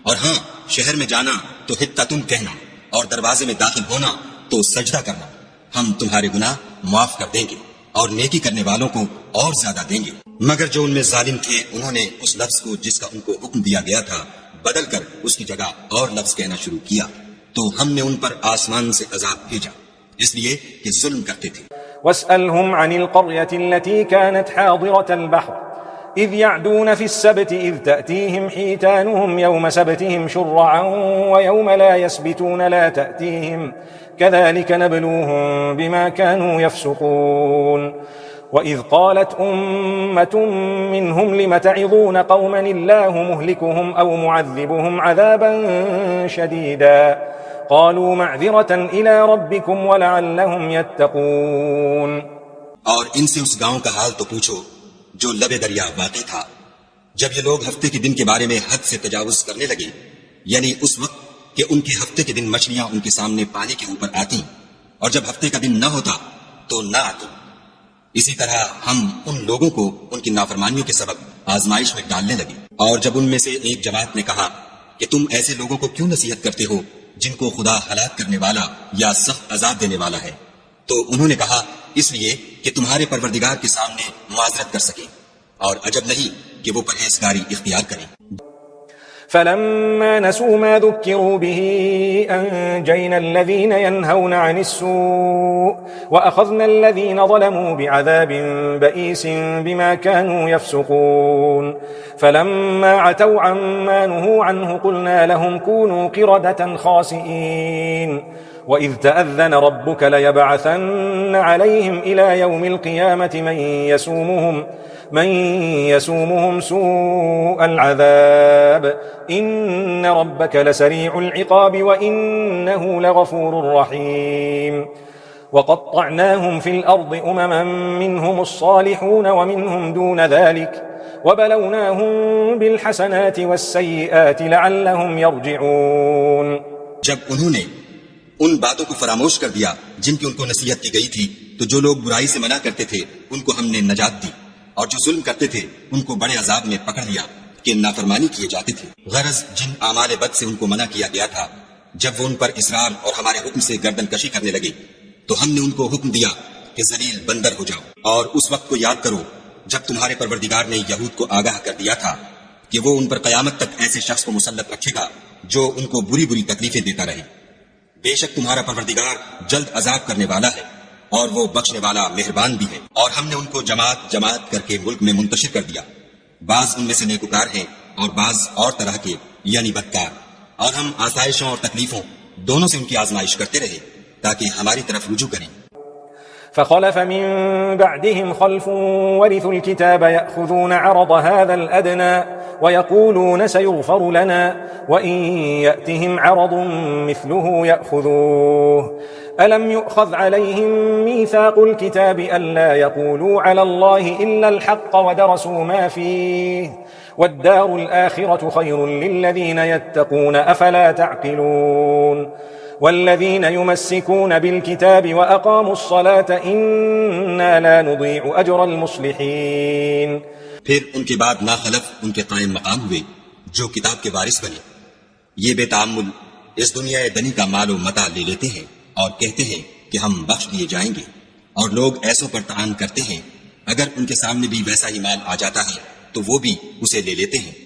और हाँ, शहर में जाना तो हित्ता तुम कहना और दरवाजे में दाखिल होना तो सजदा करना, हम तुम्हारे गुनाह माफ कर देंगे और नेकी करने वालों को और ज्यादा देंगे। मगर जो उनमें जालिम थे उन्होंने उस लफ्ज को जिसका उनको हुक्म दिया गया था बदल कर उसकी जगह और लफ्ज कहना शुरू किया, तो हमने उन पर आसमान से अजाब भेजा इसलिए कि जुल्म करते थे। वस्अलहुम अनिल क़र्यति allati कानत हादिरतल बहर إذ يعدون في السبت إذ تأتيهم حيتانهم يوم سبتهم شرعا ويوم لا يسبتون لا تأتيهم كذلك نبلوهم بما كانوا يفسقون وإذ قالت أمة منهم لم تعظون قوما الله مهلكهم أو معذبهم عذابا شديدا قالوا معذرة إلى ربكم ولعلهم يتقون। और इनसे उस गांव का हाल तो पूछो जो लबे दरिया वाक़ था, जब ये लोग हफ्ते के दिन के बारे में हद से तजावुज करने लगे, यानी उस वक्त कि उनके हफ्ते के दिन मछलियां उनके सामने पानी के ऊपर आती और जब हफ्ते का दिन न होता तो न आती। इसी तरह हम उन लोगों को उनकी नाफरमानियों के सबब आजमाइश में डालने लगे। और जब उनमें से एक जमात ने कहा कि तुम ऐसे लोगों को क्यों नसीहत करते हो जिनको खुदा हलाक करने वाला या सख्त अजाब देने वाला है, तो उन्होंने कहा इसलिए कि तुम्हारे परवरदिगार के सामने माजरत कर सके, और अजब नहीं कि वो परहेजगारी इख्तियार करें। فلما نسوا ما ذكروا به أنجينا الذين ينهون عن السوء وأخذنا الذين ظلموا بعذاب بئيس بما كانوا يفسقون فلما عتوا عما نهوا عنه قلنا لهم كونوا قردة خاسئين وإذ تأذن ربك ليبعثن عليهم إلى يوم القيامة من يسومهم سوء العذاب إن ربك لسريع العقاب وإنه لغفور رحيم وقطعناهم في الأرض أمما منهم الصالحون ومنهم دون ذلك وبلوناهم بالحسنات والسيئات لعلهم يرجعون। जब उन्होंने उन बातों को फरामोश कर दिया जिनकी उनको नसीहत की गई थी, तो जो लोग बुराई से मना करते थे उनको हमने नजात दी और जो जुल्म करते थे उनको बड़े अजाब में पकड़ लिया कि नाफरमानी किए जाते थे। गरज जिन आमाल बद से उनको मना किया गया था, जब वो उन पर इसरार और हमारे हुक्म से गर्दन कशी करने लगे तो हमने उनको हुक्म दिया कि जलील बंदर हो जाओ। और उस वक्त को याद करो जब तुम्हारे परवरदिगार ने यहूद को आगाह कर दिया था कि वो उन पर कयामत तक ऐसे शख्स को मुसल्लत रखेगा जो उनको बुरी बुरी तकलीफें देता रहे। बेशक तुम्हारा परवरदिगार जल्द अजाब करने वाला है और वो बख्शने वाला मेहरबान भी है। और हमने उनको जमात जमात करके मुल्क में मुंतशिर कर दिया, बाज उनमें से नेकुकार हैं और बाज और तरह के यानी बदकार, और हम आसाइशों और तकलीफों दोनों से उनकी आजमाइश करते रहे ताकि हमारी तरफ रुजू करें। فخلف من بعدهم خلف ورثوا الكتاب يأخذون عرض هذا الأدنى ويقولون سيغفر لنا وإن يأتهم عرض مثله يأخذوه ألم يؤخذ عليهم ميثاق الكتاب ألا يقولوا على الله إلا الحق ودرسوا ما فيه والدار الآخرة خير للذين يتقون أفلا تعقلون والذين يمسكون بالكتاب وأقاموا الصلاة إنا لا نضيع أجر المصلحين। फिर उनके बाद नाखलफ उनके कायम मकाम हुए जो किताब के वारिस बने। ये बेतामुल इस दुनिया दनी का मालो मता ले लेते हैं और कहते हैं कि हम बख्श दिए जाएंगे, और लोग ऐसों पर तान करते हैं अगर उनके सामने भी वैसा ही माल आ जाता है तो वो भी उसे ले लेते हैं।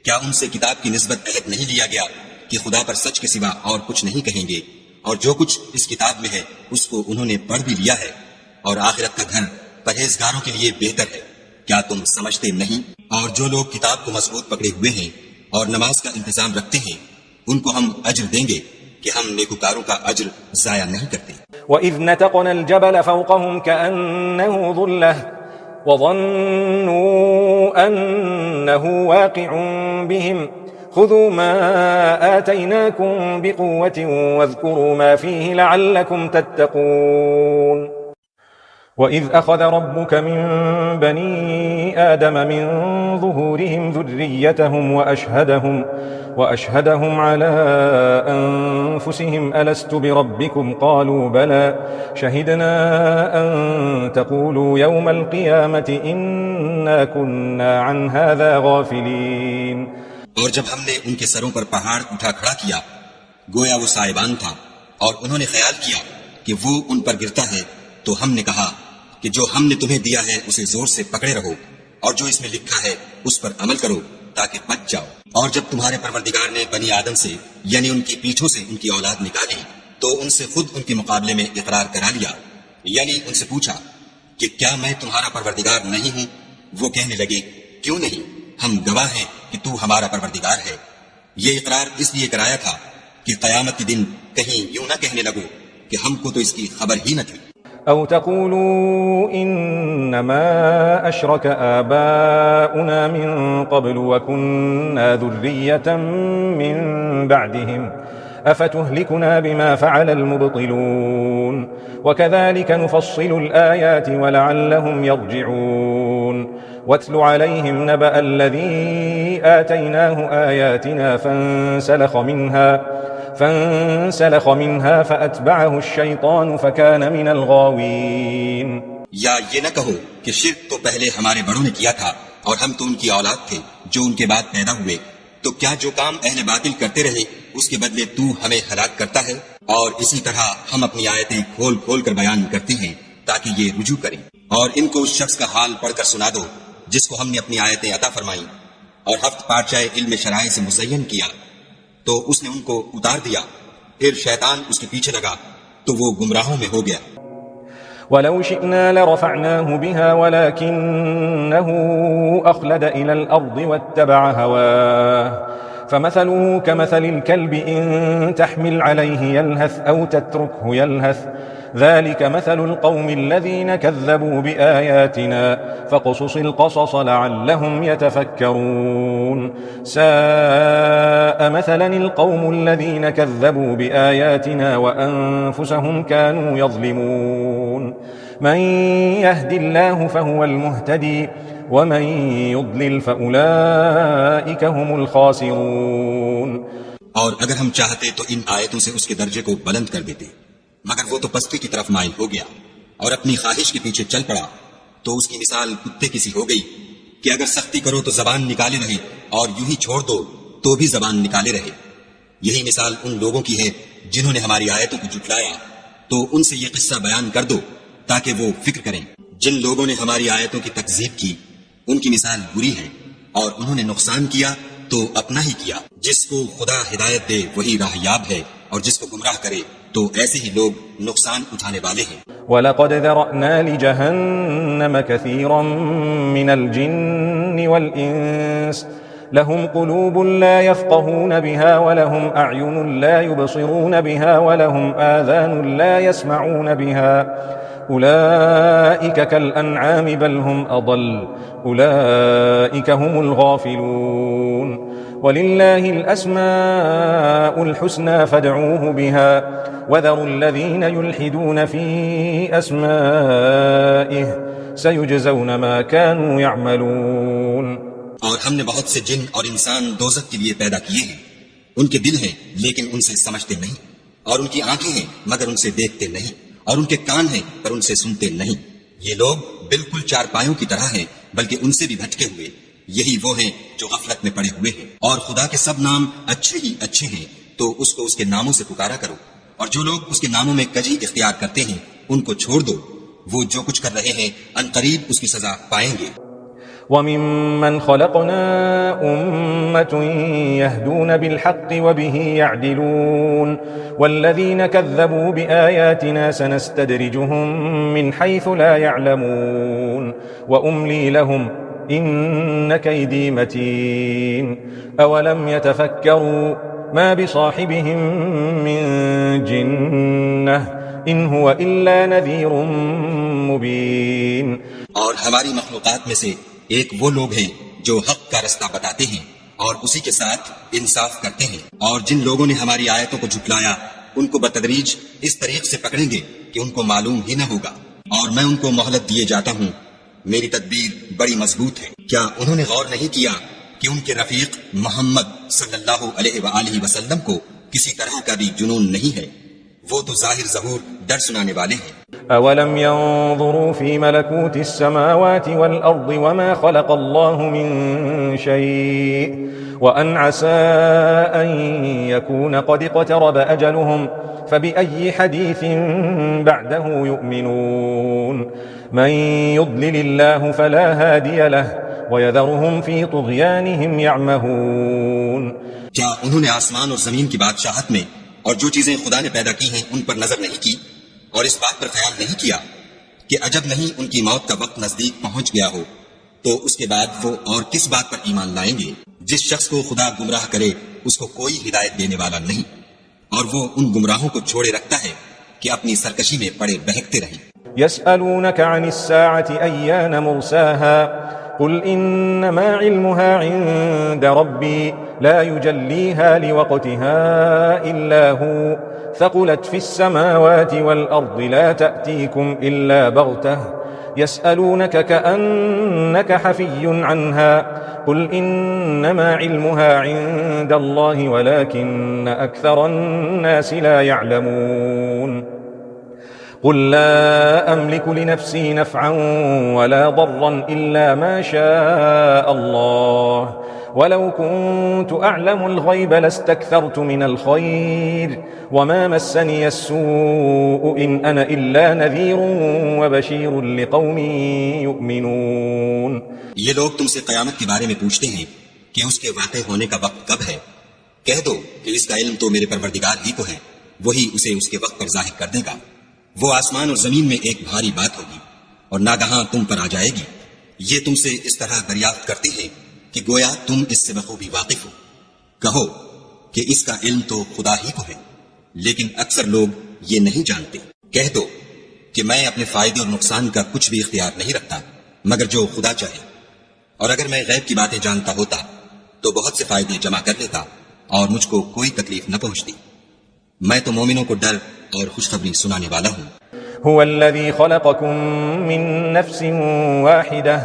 क्या उनसे किताब की निस्बत अहद नहीं लिया गया कि खुदा पर सच के सिवा और कुछ नहीं कहेंगे, और जो कुछ इस किताब में है उसको उन्होंने पढ़ भी लिया है, और आखिरत का घर परहेजगारों के लिए बेहतर है। क्या तुम समझते नहीं? और जो लोग किताब को मजबूत पकड़े हुए हैं और नमाज का इंतजाम रखते हैं, उनको हम अज्र देंगे कि हम नेकुकारों का अज्र जाया नहीं करते। وإذ نتقنا الجبل فوقهم كأنه ظلة وظنوا أنه واقع بهم خذوا ما آتيناكم بقوة واذكروا ما فيه لعلكم تتقون وإذ أخذ ربك من بني آدم من ظهورهم ذريتهم وأشهدهم على أنفسهم ألست بربكم قالوا بلى شهدنا أن تقولوا يوم القيامة إنا كنا عن هذا غافلين। और जब हमने उनके सरों पर पहाड़ उठा खड़ा किया, गोया वो साहिबान था, और उन्होंने ख्याल किया कि वो उन पर गिरता है, तो हमने कहा कि जो हमने तुम्हें दिया है उसे जोर से पकड़े रहो, और जो इसमें लिखा है उस पर अमल करो ताकि बच जाओ। और जब तुम्हारे परवरदिगार ने बनी आदम से यानी उनकी पीठों से उनकी औलाद निकाली, तो उनसे खुद उनके मुकाबले में इकरार करा लिया, यानी उनसे पूछा कि क्या मैं तुम्हारा परवरदिगार नहीं हूँ? वो कहने लगे, क्यों नहीं, हम गवाह हैं कि तू हमारा परवरदिगार है। ये इकरार इसलिए कराया था कि क़यामत के दिन कहीं यूं न कहने लगो कि हमको तो इसकी खबर ही न थी। أو تقولوا إنما أشرك آباؤنا من قبل وكنا ذرية من بعدهم أفتهلكنا بما فعل المبطلون وكذلك نفصل الآيات ولعلهم يرجعون واتل عليهم نبأ الذي آتيناه آياتنا فانسلخ منها فأتبعه الشيطان فكان من الغاوين। या ये न कहो कि शिर्क तो पहले हमारे बड़ों ने किया था और हम तो उनकी औलाद थे जो उनके बाद पैदा हुए, तो क्या जो काम अहले बातिल करते रहे उसके बदले तू हमें हलाक करता है। और इसी तरह हम अपनी आयतें खोल खोल कर बयान करते हैं ताकि ये रुजू करें। और इनको उस शख्स का हाल पढ़कर सुना दो जिसको हमने अपनी आयतें अता फरमाई और हफ्त पार्चाए इल्म शराय से मुज़य्यन किया, तो उसने उनको उतार दिया, फिर शैतान उसके पीछे लगा तो वो गुमराहों में हो गया। ولو شئنا لرفعناه بها ولكنه أخلد إلى الأرض واتبع هواه فمثله كمثل الكلب إن تحمل عليه يلهث أو تتركه يلهث ذلك مثل القوم الذين كذبوا بآياتنا فاقصص القصص لعلهم يتفكرون ساء مثلا القوم الذين كذبوا بآياتنا وأنفسهم كانوا يظلمون من يهد الله فهو المهتدي ومن يضلل فأولئك هم الخاسرون। और अगर हम चाहते तो इन आयतों से उसके दर्जे को बुलंद कर देते, मगर वो तो पस्ती की तरफ माइल हो गया और अपनी ख्वाहिश के पीछे चल पड़ा, तो उसकी मिसाल कुत्ते की सी हो गई कि अगर सख्ती करो तो जबान निकाले रहे और यूं ही छोड़ दो तो भी जबान निकाले रहे। यही मिसाल उन लोगों की है जिन्होंने हमारी आयतों को जुटलाया, तो उनसे ये किस्सा बयान कर दो ताकि वो फिक्र करें। जिन लोगों ने हमारी आयतों की तकजीब की उनकी मिसाल बुरी है और उन्होंने नुकसान किया तो अपना ही किया। जिसको खुदा हिदायत दे वही राहयाब है और जिसको गुमराह करे तो ऐसे ही लोग नुकसान उठाने वाले हैं। वलक़द ज़रअना लिजहन्नम कसीरन मिनल जिन्न वल इंस लहुम क़ुलूबुन ला यफ़क़हून बिहा वलहुम अअयुनुन ला युबसिरून बिहा वलहुम आज़ानुन ला यस्मऊन बिहा उलाइका कल अन्आम बल हुम अदल उलाइका हुमुल गाफ़िलून वलिल्लाहिल अस्माउल हुस्ना फदऊहु बिहा वज़रुल लज़ीना युल्हिदून फ़ी अस्माइहि सयुजज़ौना मा कानू यअमलून। और हमने बहुत से जिन और इंसान दोज़ख के लिए पैदा किए हैं। उनके दिल हैं लेकिन उनसे समझते नहीं, और उनकी आंखें हैं मगर उनसे देखते नहीं, और उनके कान हैं पर उनसे सुनते नहीं। ये लोग बिल्कुल चारपायों की तरह हैं, बल्कि उनसे भी भटके हुए। यही वो हैं जो गफलत में पड़े हुए हैं। और खुदा के सब नाम अच्छे ही अच्छे हैं, तो उसको उसके नामों से पुकारा करो। और जो लोग उसके नामों में कजी इख्तियार करते हैं उनको छोड़ दो। वो जो कुछ कर रहे हैं अनकरीब उसकी सजा पाएंगे। وممن خلقنا أمة يهدون بالحق وبه يعدلون والذين كذبوا بآياتنا سنستدرجهم من حيث لا يعلمون وأملي لهم إن كيدي متين أولم يتفكروا ما بصاحبهم من جنة إن هو إلا نذير مبين. और हमारी मखलूकात में से एक वो लोग हैं जो हक का रास्ता बताते हैं और उसी के साथ इंसाफ करते हैं, और जिन लोगों ने हमारी आयतों को झुटलाया उनको बतदरीज इस तरीक से पकड़ेंगे कि उनको मालूम ही न होगा, और मैं उनको मोहलत दिए जाता हूँ, मेरी तदबीर बड़ी मजबूत है। क्या उन्होंने गौर नहीं किया कि उनके रफीक मोहम्मद सल्लल्लाहु अलैहि वसल्लम को किसी तरह का भी जुनून नहीं है, वो तो जाहिर ज़हूर डर सुनाने वाले हैं। أولم ينظروا في ملكوت السماوات والأرض وما خلق الله من شيء وأن عسى أن يكون قد اقترب أجلهم فبأي حديث بعده يؤمنون من يضلل الله فلا هادي له ويذرهم في طغيانهم يعمهون. क्या उन्होंने आसमान और जमीन की बादशाहत में और जो चीजें खुदा ने पैदा की हैं उन पर नजर नहीं की और इस बात पर ख्याल नहीं किया कि अजब नहीं उनकी मौत का वक्त नजदीक पहुंच गया हो, तो उसके बाद वो और किस बात पर ईमान लाएंगे। जिस शख्स को खुदा गुमराह करे उसको कोई हिदायत देने वाला नहीं, और वो उन गुमराहों को छोड़े रखता है कि अपनी सरकशी में पड़े बहकते रहें। يسألونك عن الساعة أيان مرساها قل إنما علمها عند ربي لا يجليها لوقتها إلا هو ثقلت في السماوات والأرض لا تأتيكم إلا بغتة يسألونك كأنك حفي عنها قل إنما علمها عند الله ولكن أكثر الناس لا يعلمون. قل لا أملك لنفسي نفعا ولا ضرا إلا ما شاء الله ولو كنت أعلم الغيب لاستكثرت من الخير وما مسني السوء إن أنا إلا نذير وبشير لقوم يؤمنون. ये लोग तुमसे क़यामत के बारे में पूछते हैं कि उसके वाक़े होने का वक्त कब है। कह दो कि इसका इल्म तो मेरे परवरदिगार ही को है, वही उसे उसके वक्त पर जाहिर कर देगा। वो आसमान और जमीन में एक भारी बात होगी और नागहां तुम पर आ जाएगी। ये तुमसे इस तरह दरियाफ्त करते हैं कि गोया तुम इससे बखूबी वाकिफ हो। कहो कि इसका इल्म तो खुदा ही को है, लेकिन अक्सर लोग ये नहीं जानते। कह दो कि मैं अपने फायदे और नुकसान का कुछ भी इख्तियार नहीं रखता मगर जो खुदा चाहे, और अगर मैं गैब की बातें जानता होता तो बहुत से फायदे जमा कर लेता और मुझको कोई तकलीफ न पहुंचती। मैं तो मोमिनों को डर और खुशखबरी सुनाने वाला हूँ। هو الذي خلقكم من نفس واحدة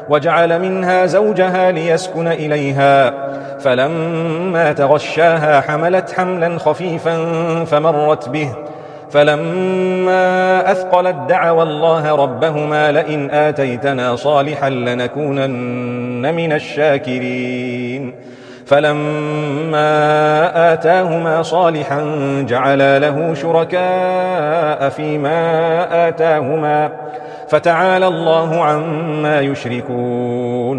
وجعل منها زوجها ليسكن إليها فلما تغشاها حملت حملا خفيفا فمرت به فلما أثقلت دعوا الله ربهما لئن آتيتنا صالحا لنكونن من الشاكرين فلما آتاهما صالحا جعلا له شركاء فيما آتاهما فتعالى الله عما يشركون.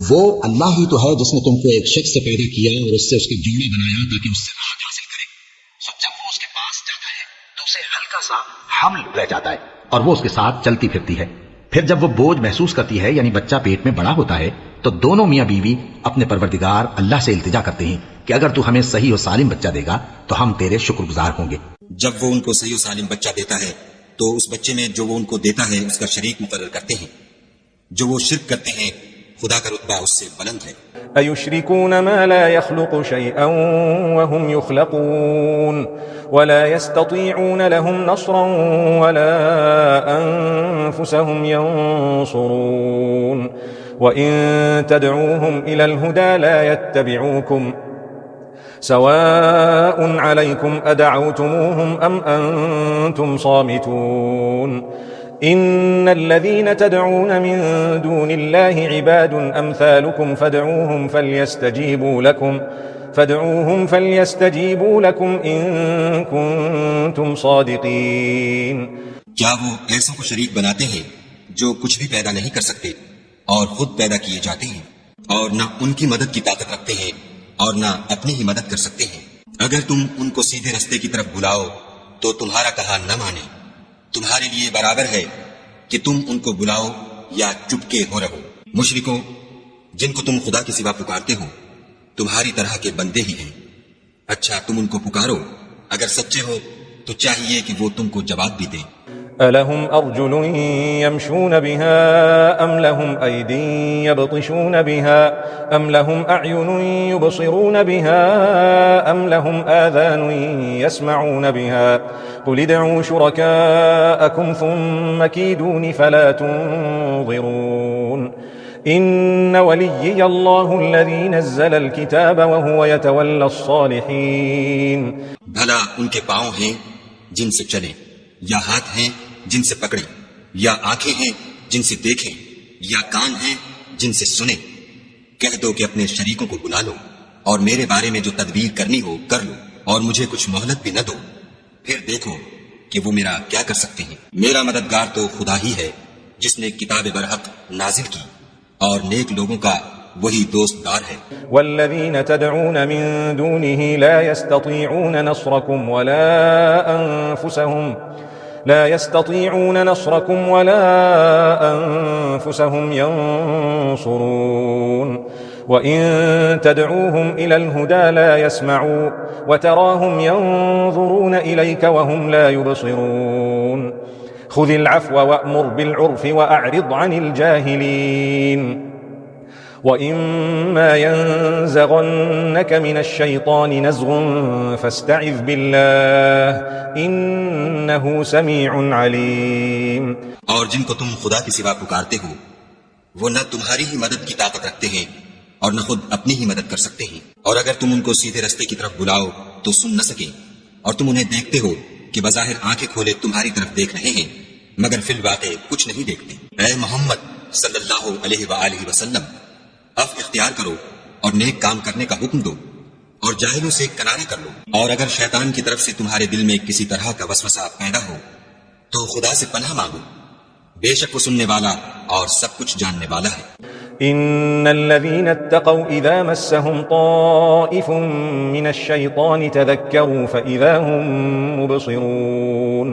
वो अल्लाह ही तो है जिसने तुमको एक शख्स से पैदा किया और उससे उसका जोड़ा बनाया ताकि उससे राहत हासिल करे। सो जब वो उसके पास जाता है तो उसे हल्का सा हमल रह जाता है और वो उसके साथ चलती फिरती है। फिर जब वो बोझ महसूस करती है यानी बच्चा पेट में बड़ा होता है तो दोनों मियाँ बीवी अपने परवरदिगार अल्लाह से इल्तिजा करते हैं कि अगर तू हमें सही और सालिम बच्चा देगा तो हम तेरे शुक्रगुजार होंगे। जब वो उनको सही और सालिम बच्चा देता है तो उस बच्चे में जो वो उनको देता है उसका शरीक मुकर्रर करते हैं। जो वो शिर्क करते हैं खुदा का रुतबा उससे बुलंद है। अयुश्रिकून मा ला यख्लुकु शैअन वहुम युख्लकून वला यस्ततीऊन लहुम नस्रन वला अन्फुसहुम यंसुरून वइन तदऊहुम इलल हुदा ला यत्तबिऊकुम सवाउन अलैकुम अदअवतुमूहुम अम अंतुम सामितून إن الذين تدعون من دون الله عباد أمثالكم فادعوهم فليستجيبوا لكم إن كنتم صادقين. क्या वो ऐसों को शरीक बनाते हैं जो कुछ भी पैदा नहीं कर सकते? और खुद पैदा किए जाते हैं, और ना उनकी मदद की ताकत रखते हैं और ना अपनी ही मदद कर सकते हैं। अगर तुम उनको सीधे रास्ते की तरफ बुलाओ तो तुम्हारा कहा न माने। तुम्हारे लिए बराबर है कि तुम उनको बुलाओ या चुपके हो रहो। मुशरिकों, जिनको तुम खुदा के सिवा पुकारते हो, तुम्हारी तरह के बंदे ही हैं। अच्छा, तुम उनको पुकारो, अगर सच्चे हो तो चाहिए कि वो तुमको जवाब भी दें। अलहुम अर्जुलुन यमशून बिहा अम लहुम ऐदीन यबतिशून बिहा अम लहुम अयुनुन युबसिरून बिहा अम लहुम आज़ानुन यस्मऊन बिहा कुल इदऊ शुरकाअकुम थुम्मा कीदून फला तुनज़िरून इन्न वलिय्य अल्लाहु अल्लज़ी नज़्ज़ल किताब वहुव यतवल्ला अस्सालिहीन। भला उनके पांव हैं जिनसे चले, या हाथ हैं जिनसे पकड़े, या आंखें हैं जिनसे देखें, या कान हैं जिनसे सुने। कह दो कि अपने शरीकों को बुला लो और मेरे बारे में जो तदबीर करनी हो कर लो, और मुझे कुछ मोहलत भी न दो, फिर देखो कि वो मेरा क्या कर सकते हैं। मेरा मददगार तो खुदा ही है जिसने किताब बरहक नाजिल की, और नेक लोगों का वही दोस्तदार है। वल्लज़ीन तदऊन मिन दूनिही ला यस्ततीऊन नस्रकुम वला अन्फुसहुम यंसुरून वइन तदऊहुम इलल हुदा ला यस्मऊ वतराहुम यंजुरून इलैक वहुम ला युबसिरून खुज़िल अफ़्व वअमुर बिलउर्फ़ि वअअरिज़ अनिल जाहिलीन वइम्मा यंज़गन्नक मिनश्शैतानि नज़ग़ुन फ़स्तइज़ बिल्लाह इन्नहु समीउन अलीम। और जिनको तुम खुदा के सिवा पुकारते हो, वो न तुम्हारी ही मदद की ताकत रखते हैं और न खुद अपनी ही मदद कर सकते हैं। और अगर तुम उनको सीधे रास्ते की तरफ बुलाओ तो सुन न सके, और तुम उन्हें देखते हो कि बज़ाहिर आंखें खोले तुम्हारी तरफ देख रहे हैं, मगर फिल वाक़े कुछ नहीं देखते। ऐ मोहम्मद सल्लल्लाहु अलैहि वसल्लम, अब इख्तियार करो और नेक काम करने का हुक्म दो और जाहिलों से किनारे कर लो। और अगर शैतान की तरफ से तुम्हारे दिल में किसी तरह का वसवसा पैदा हो तो खुदा से पनाह मांगो, बेशक वो सुनने वाला और सब कुछ जानने वाला है। इन्नल्लज़ीन इत्तक़ौ इज़ा मस्सहुम ताइफुम मिनश्शैतानि तज़क्करू फ़इज़ा हुम मुबसिरून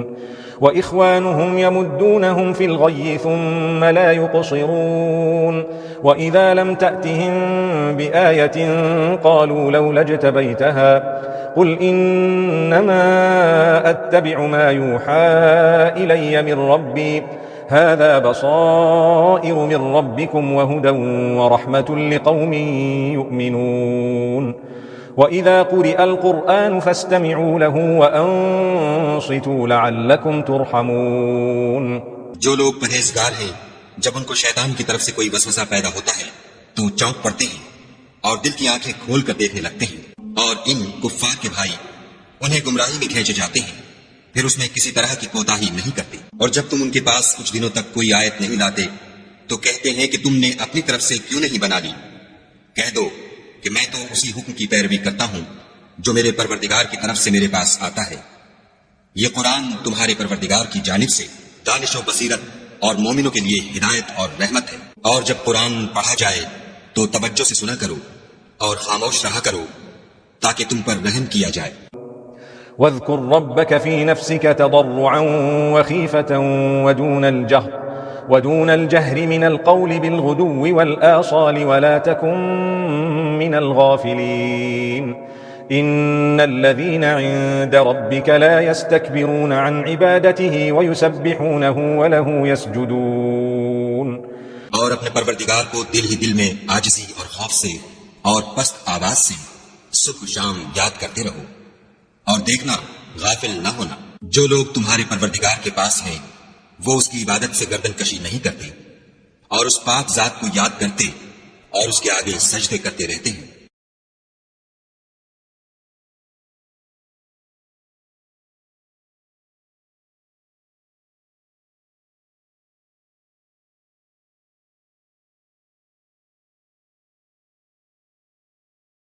व इख़वानुहुम यमुद्दूनहुम फ़िल ग़य्यि थुम्मा ला युक़सिरून व इज़ा लम तअतिहिम बिआयतिन क़ालू लौला इज्तबैतहा क़ुल इन्नमा अत्तबिअु मा यूहा इलय्य मिन रब्बी हाज़ा बसाइरु मिन रब्बिकुम व हुदन व रहमतुन लिक़ौमिन युमिनून वइज़ा क़ुरिअल क़ुरआनु फ़स्तमिऊ लहु व अंसितू लअल्लकुम तुरहमून। जो लोग परहेजगार हैं, जब उनको शैतान की तरफ से कोई वसवसा पैदा होता है तो चौंक पड़ते हैं और दिल की आंखें खोल कर देखने लगते हैं, और इन कुफ्फार के भाई उन्हें गुमराही में खींचे जाते हैं, फिर उसमें किसी तरह की कोताही नहीं करते। और जब तुम उनके पास कुछ दिनों तक कोई आयत नहीं लाते तो कहते हैं कि तुमने अपनी तरफ से क्यों नहीं बना ली। कह दो कि मैं तो उसी हुक्म की पैरवी करता हूं जो मेरे परवरदिगार की तरफ से मेरे पास आता है। ये कुरान तुम्हारे परवरदिगार की जानिब से दानिश और बसीरत और मोमिनों के लिए हिदायत और रहमत है। और जब कुरान पढ़ा जाए तो तवज्जो से सुना करो और खामोश रहा करो ताकि तुम पर रहम किया जाए। वज़्कुर रब्बक फ़ी नफ़्सिक तदर्रुअन व ख़ीफ़तन ودون الجهر من القول بالغدو والآصال ولا تكن من الغافلين إن الذين عند ربك لا يستكبرون عن عبادته ويسبحونه وله يسجدون। और अपने परवरदिगार को दिल ही दिल में आजिज़ी और खौफ से और पस्त आवाज से सुबह शाम याद करते रहो, और देखना गाफिल न होना। जो लोग तुम्हारे परवरदिगार के पास हैं वो उसकी इबादत से गर्दन कशी नहीं करते और उस पाक जात को याद करते और उसके आगे सजदे करते रहते हैं।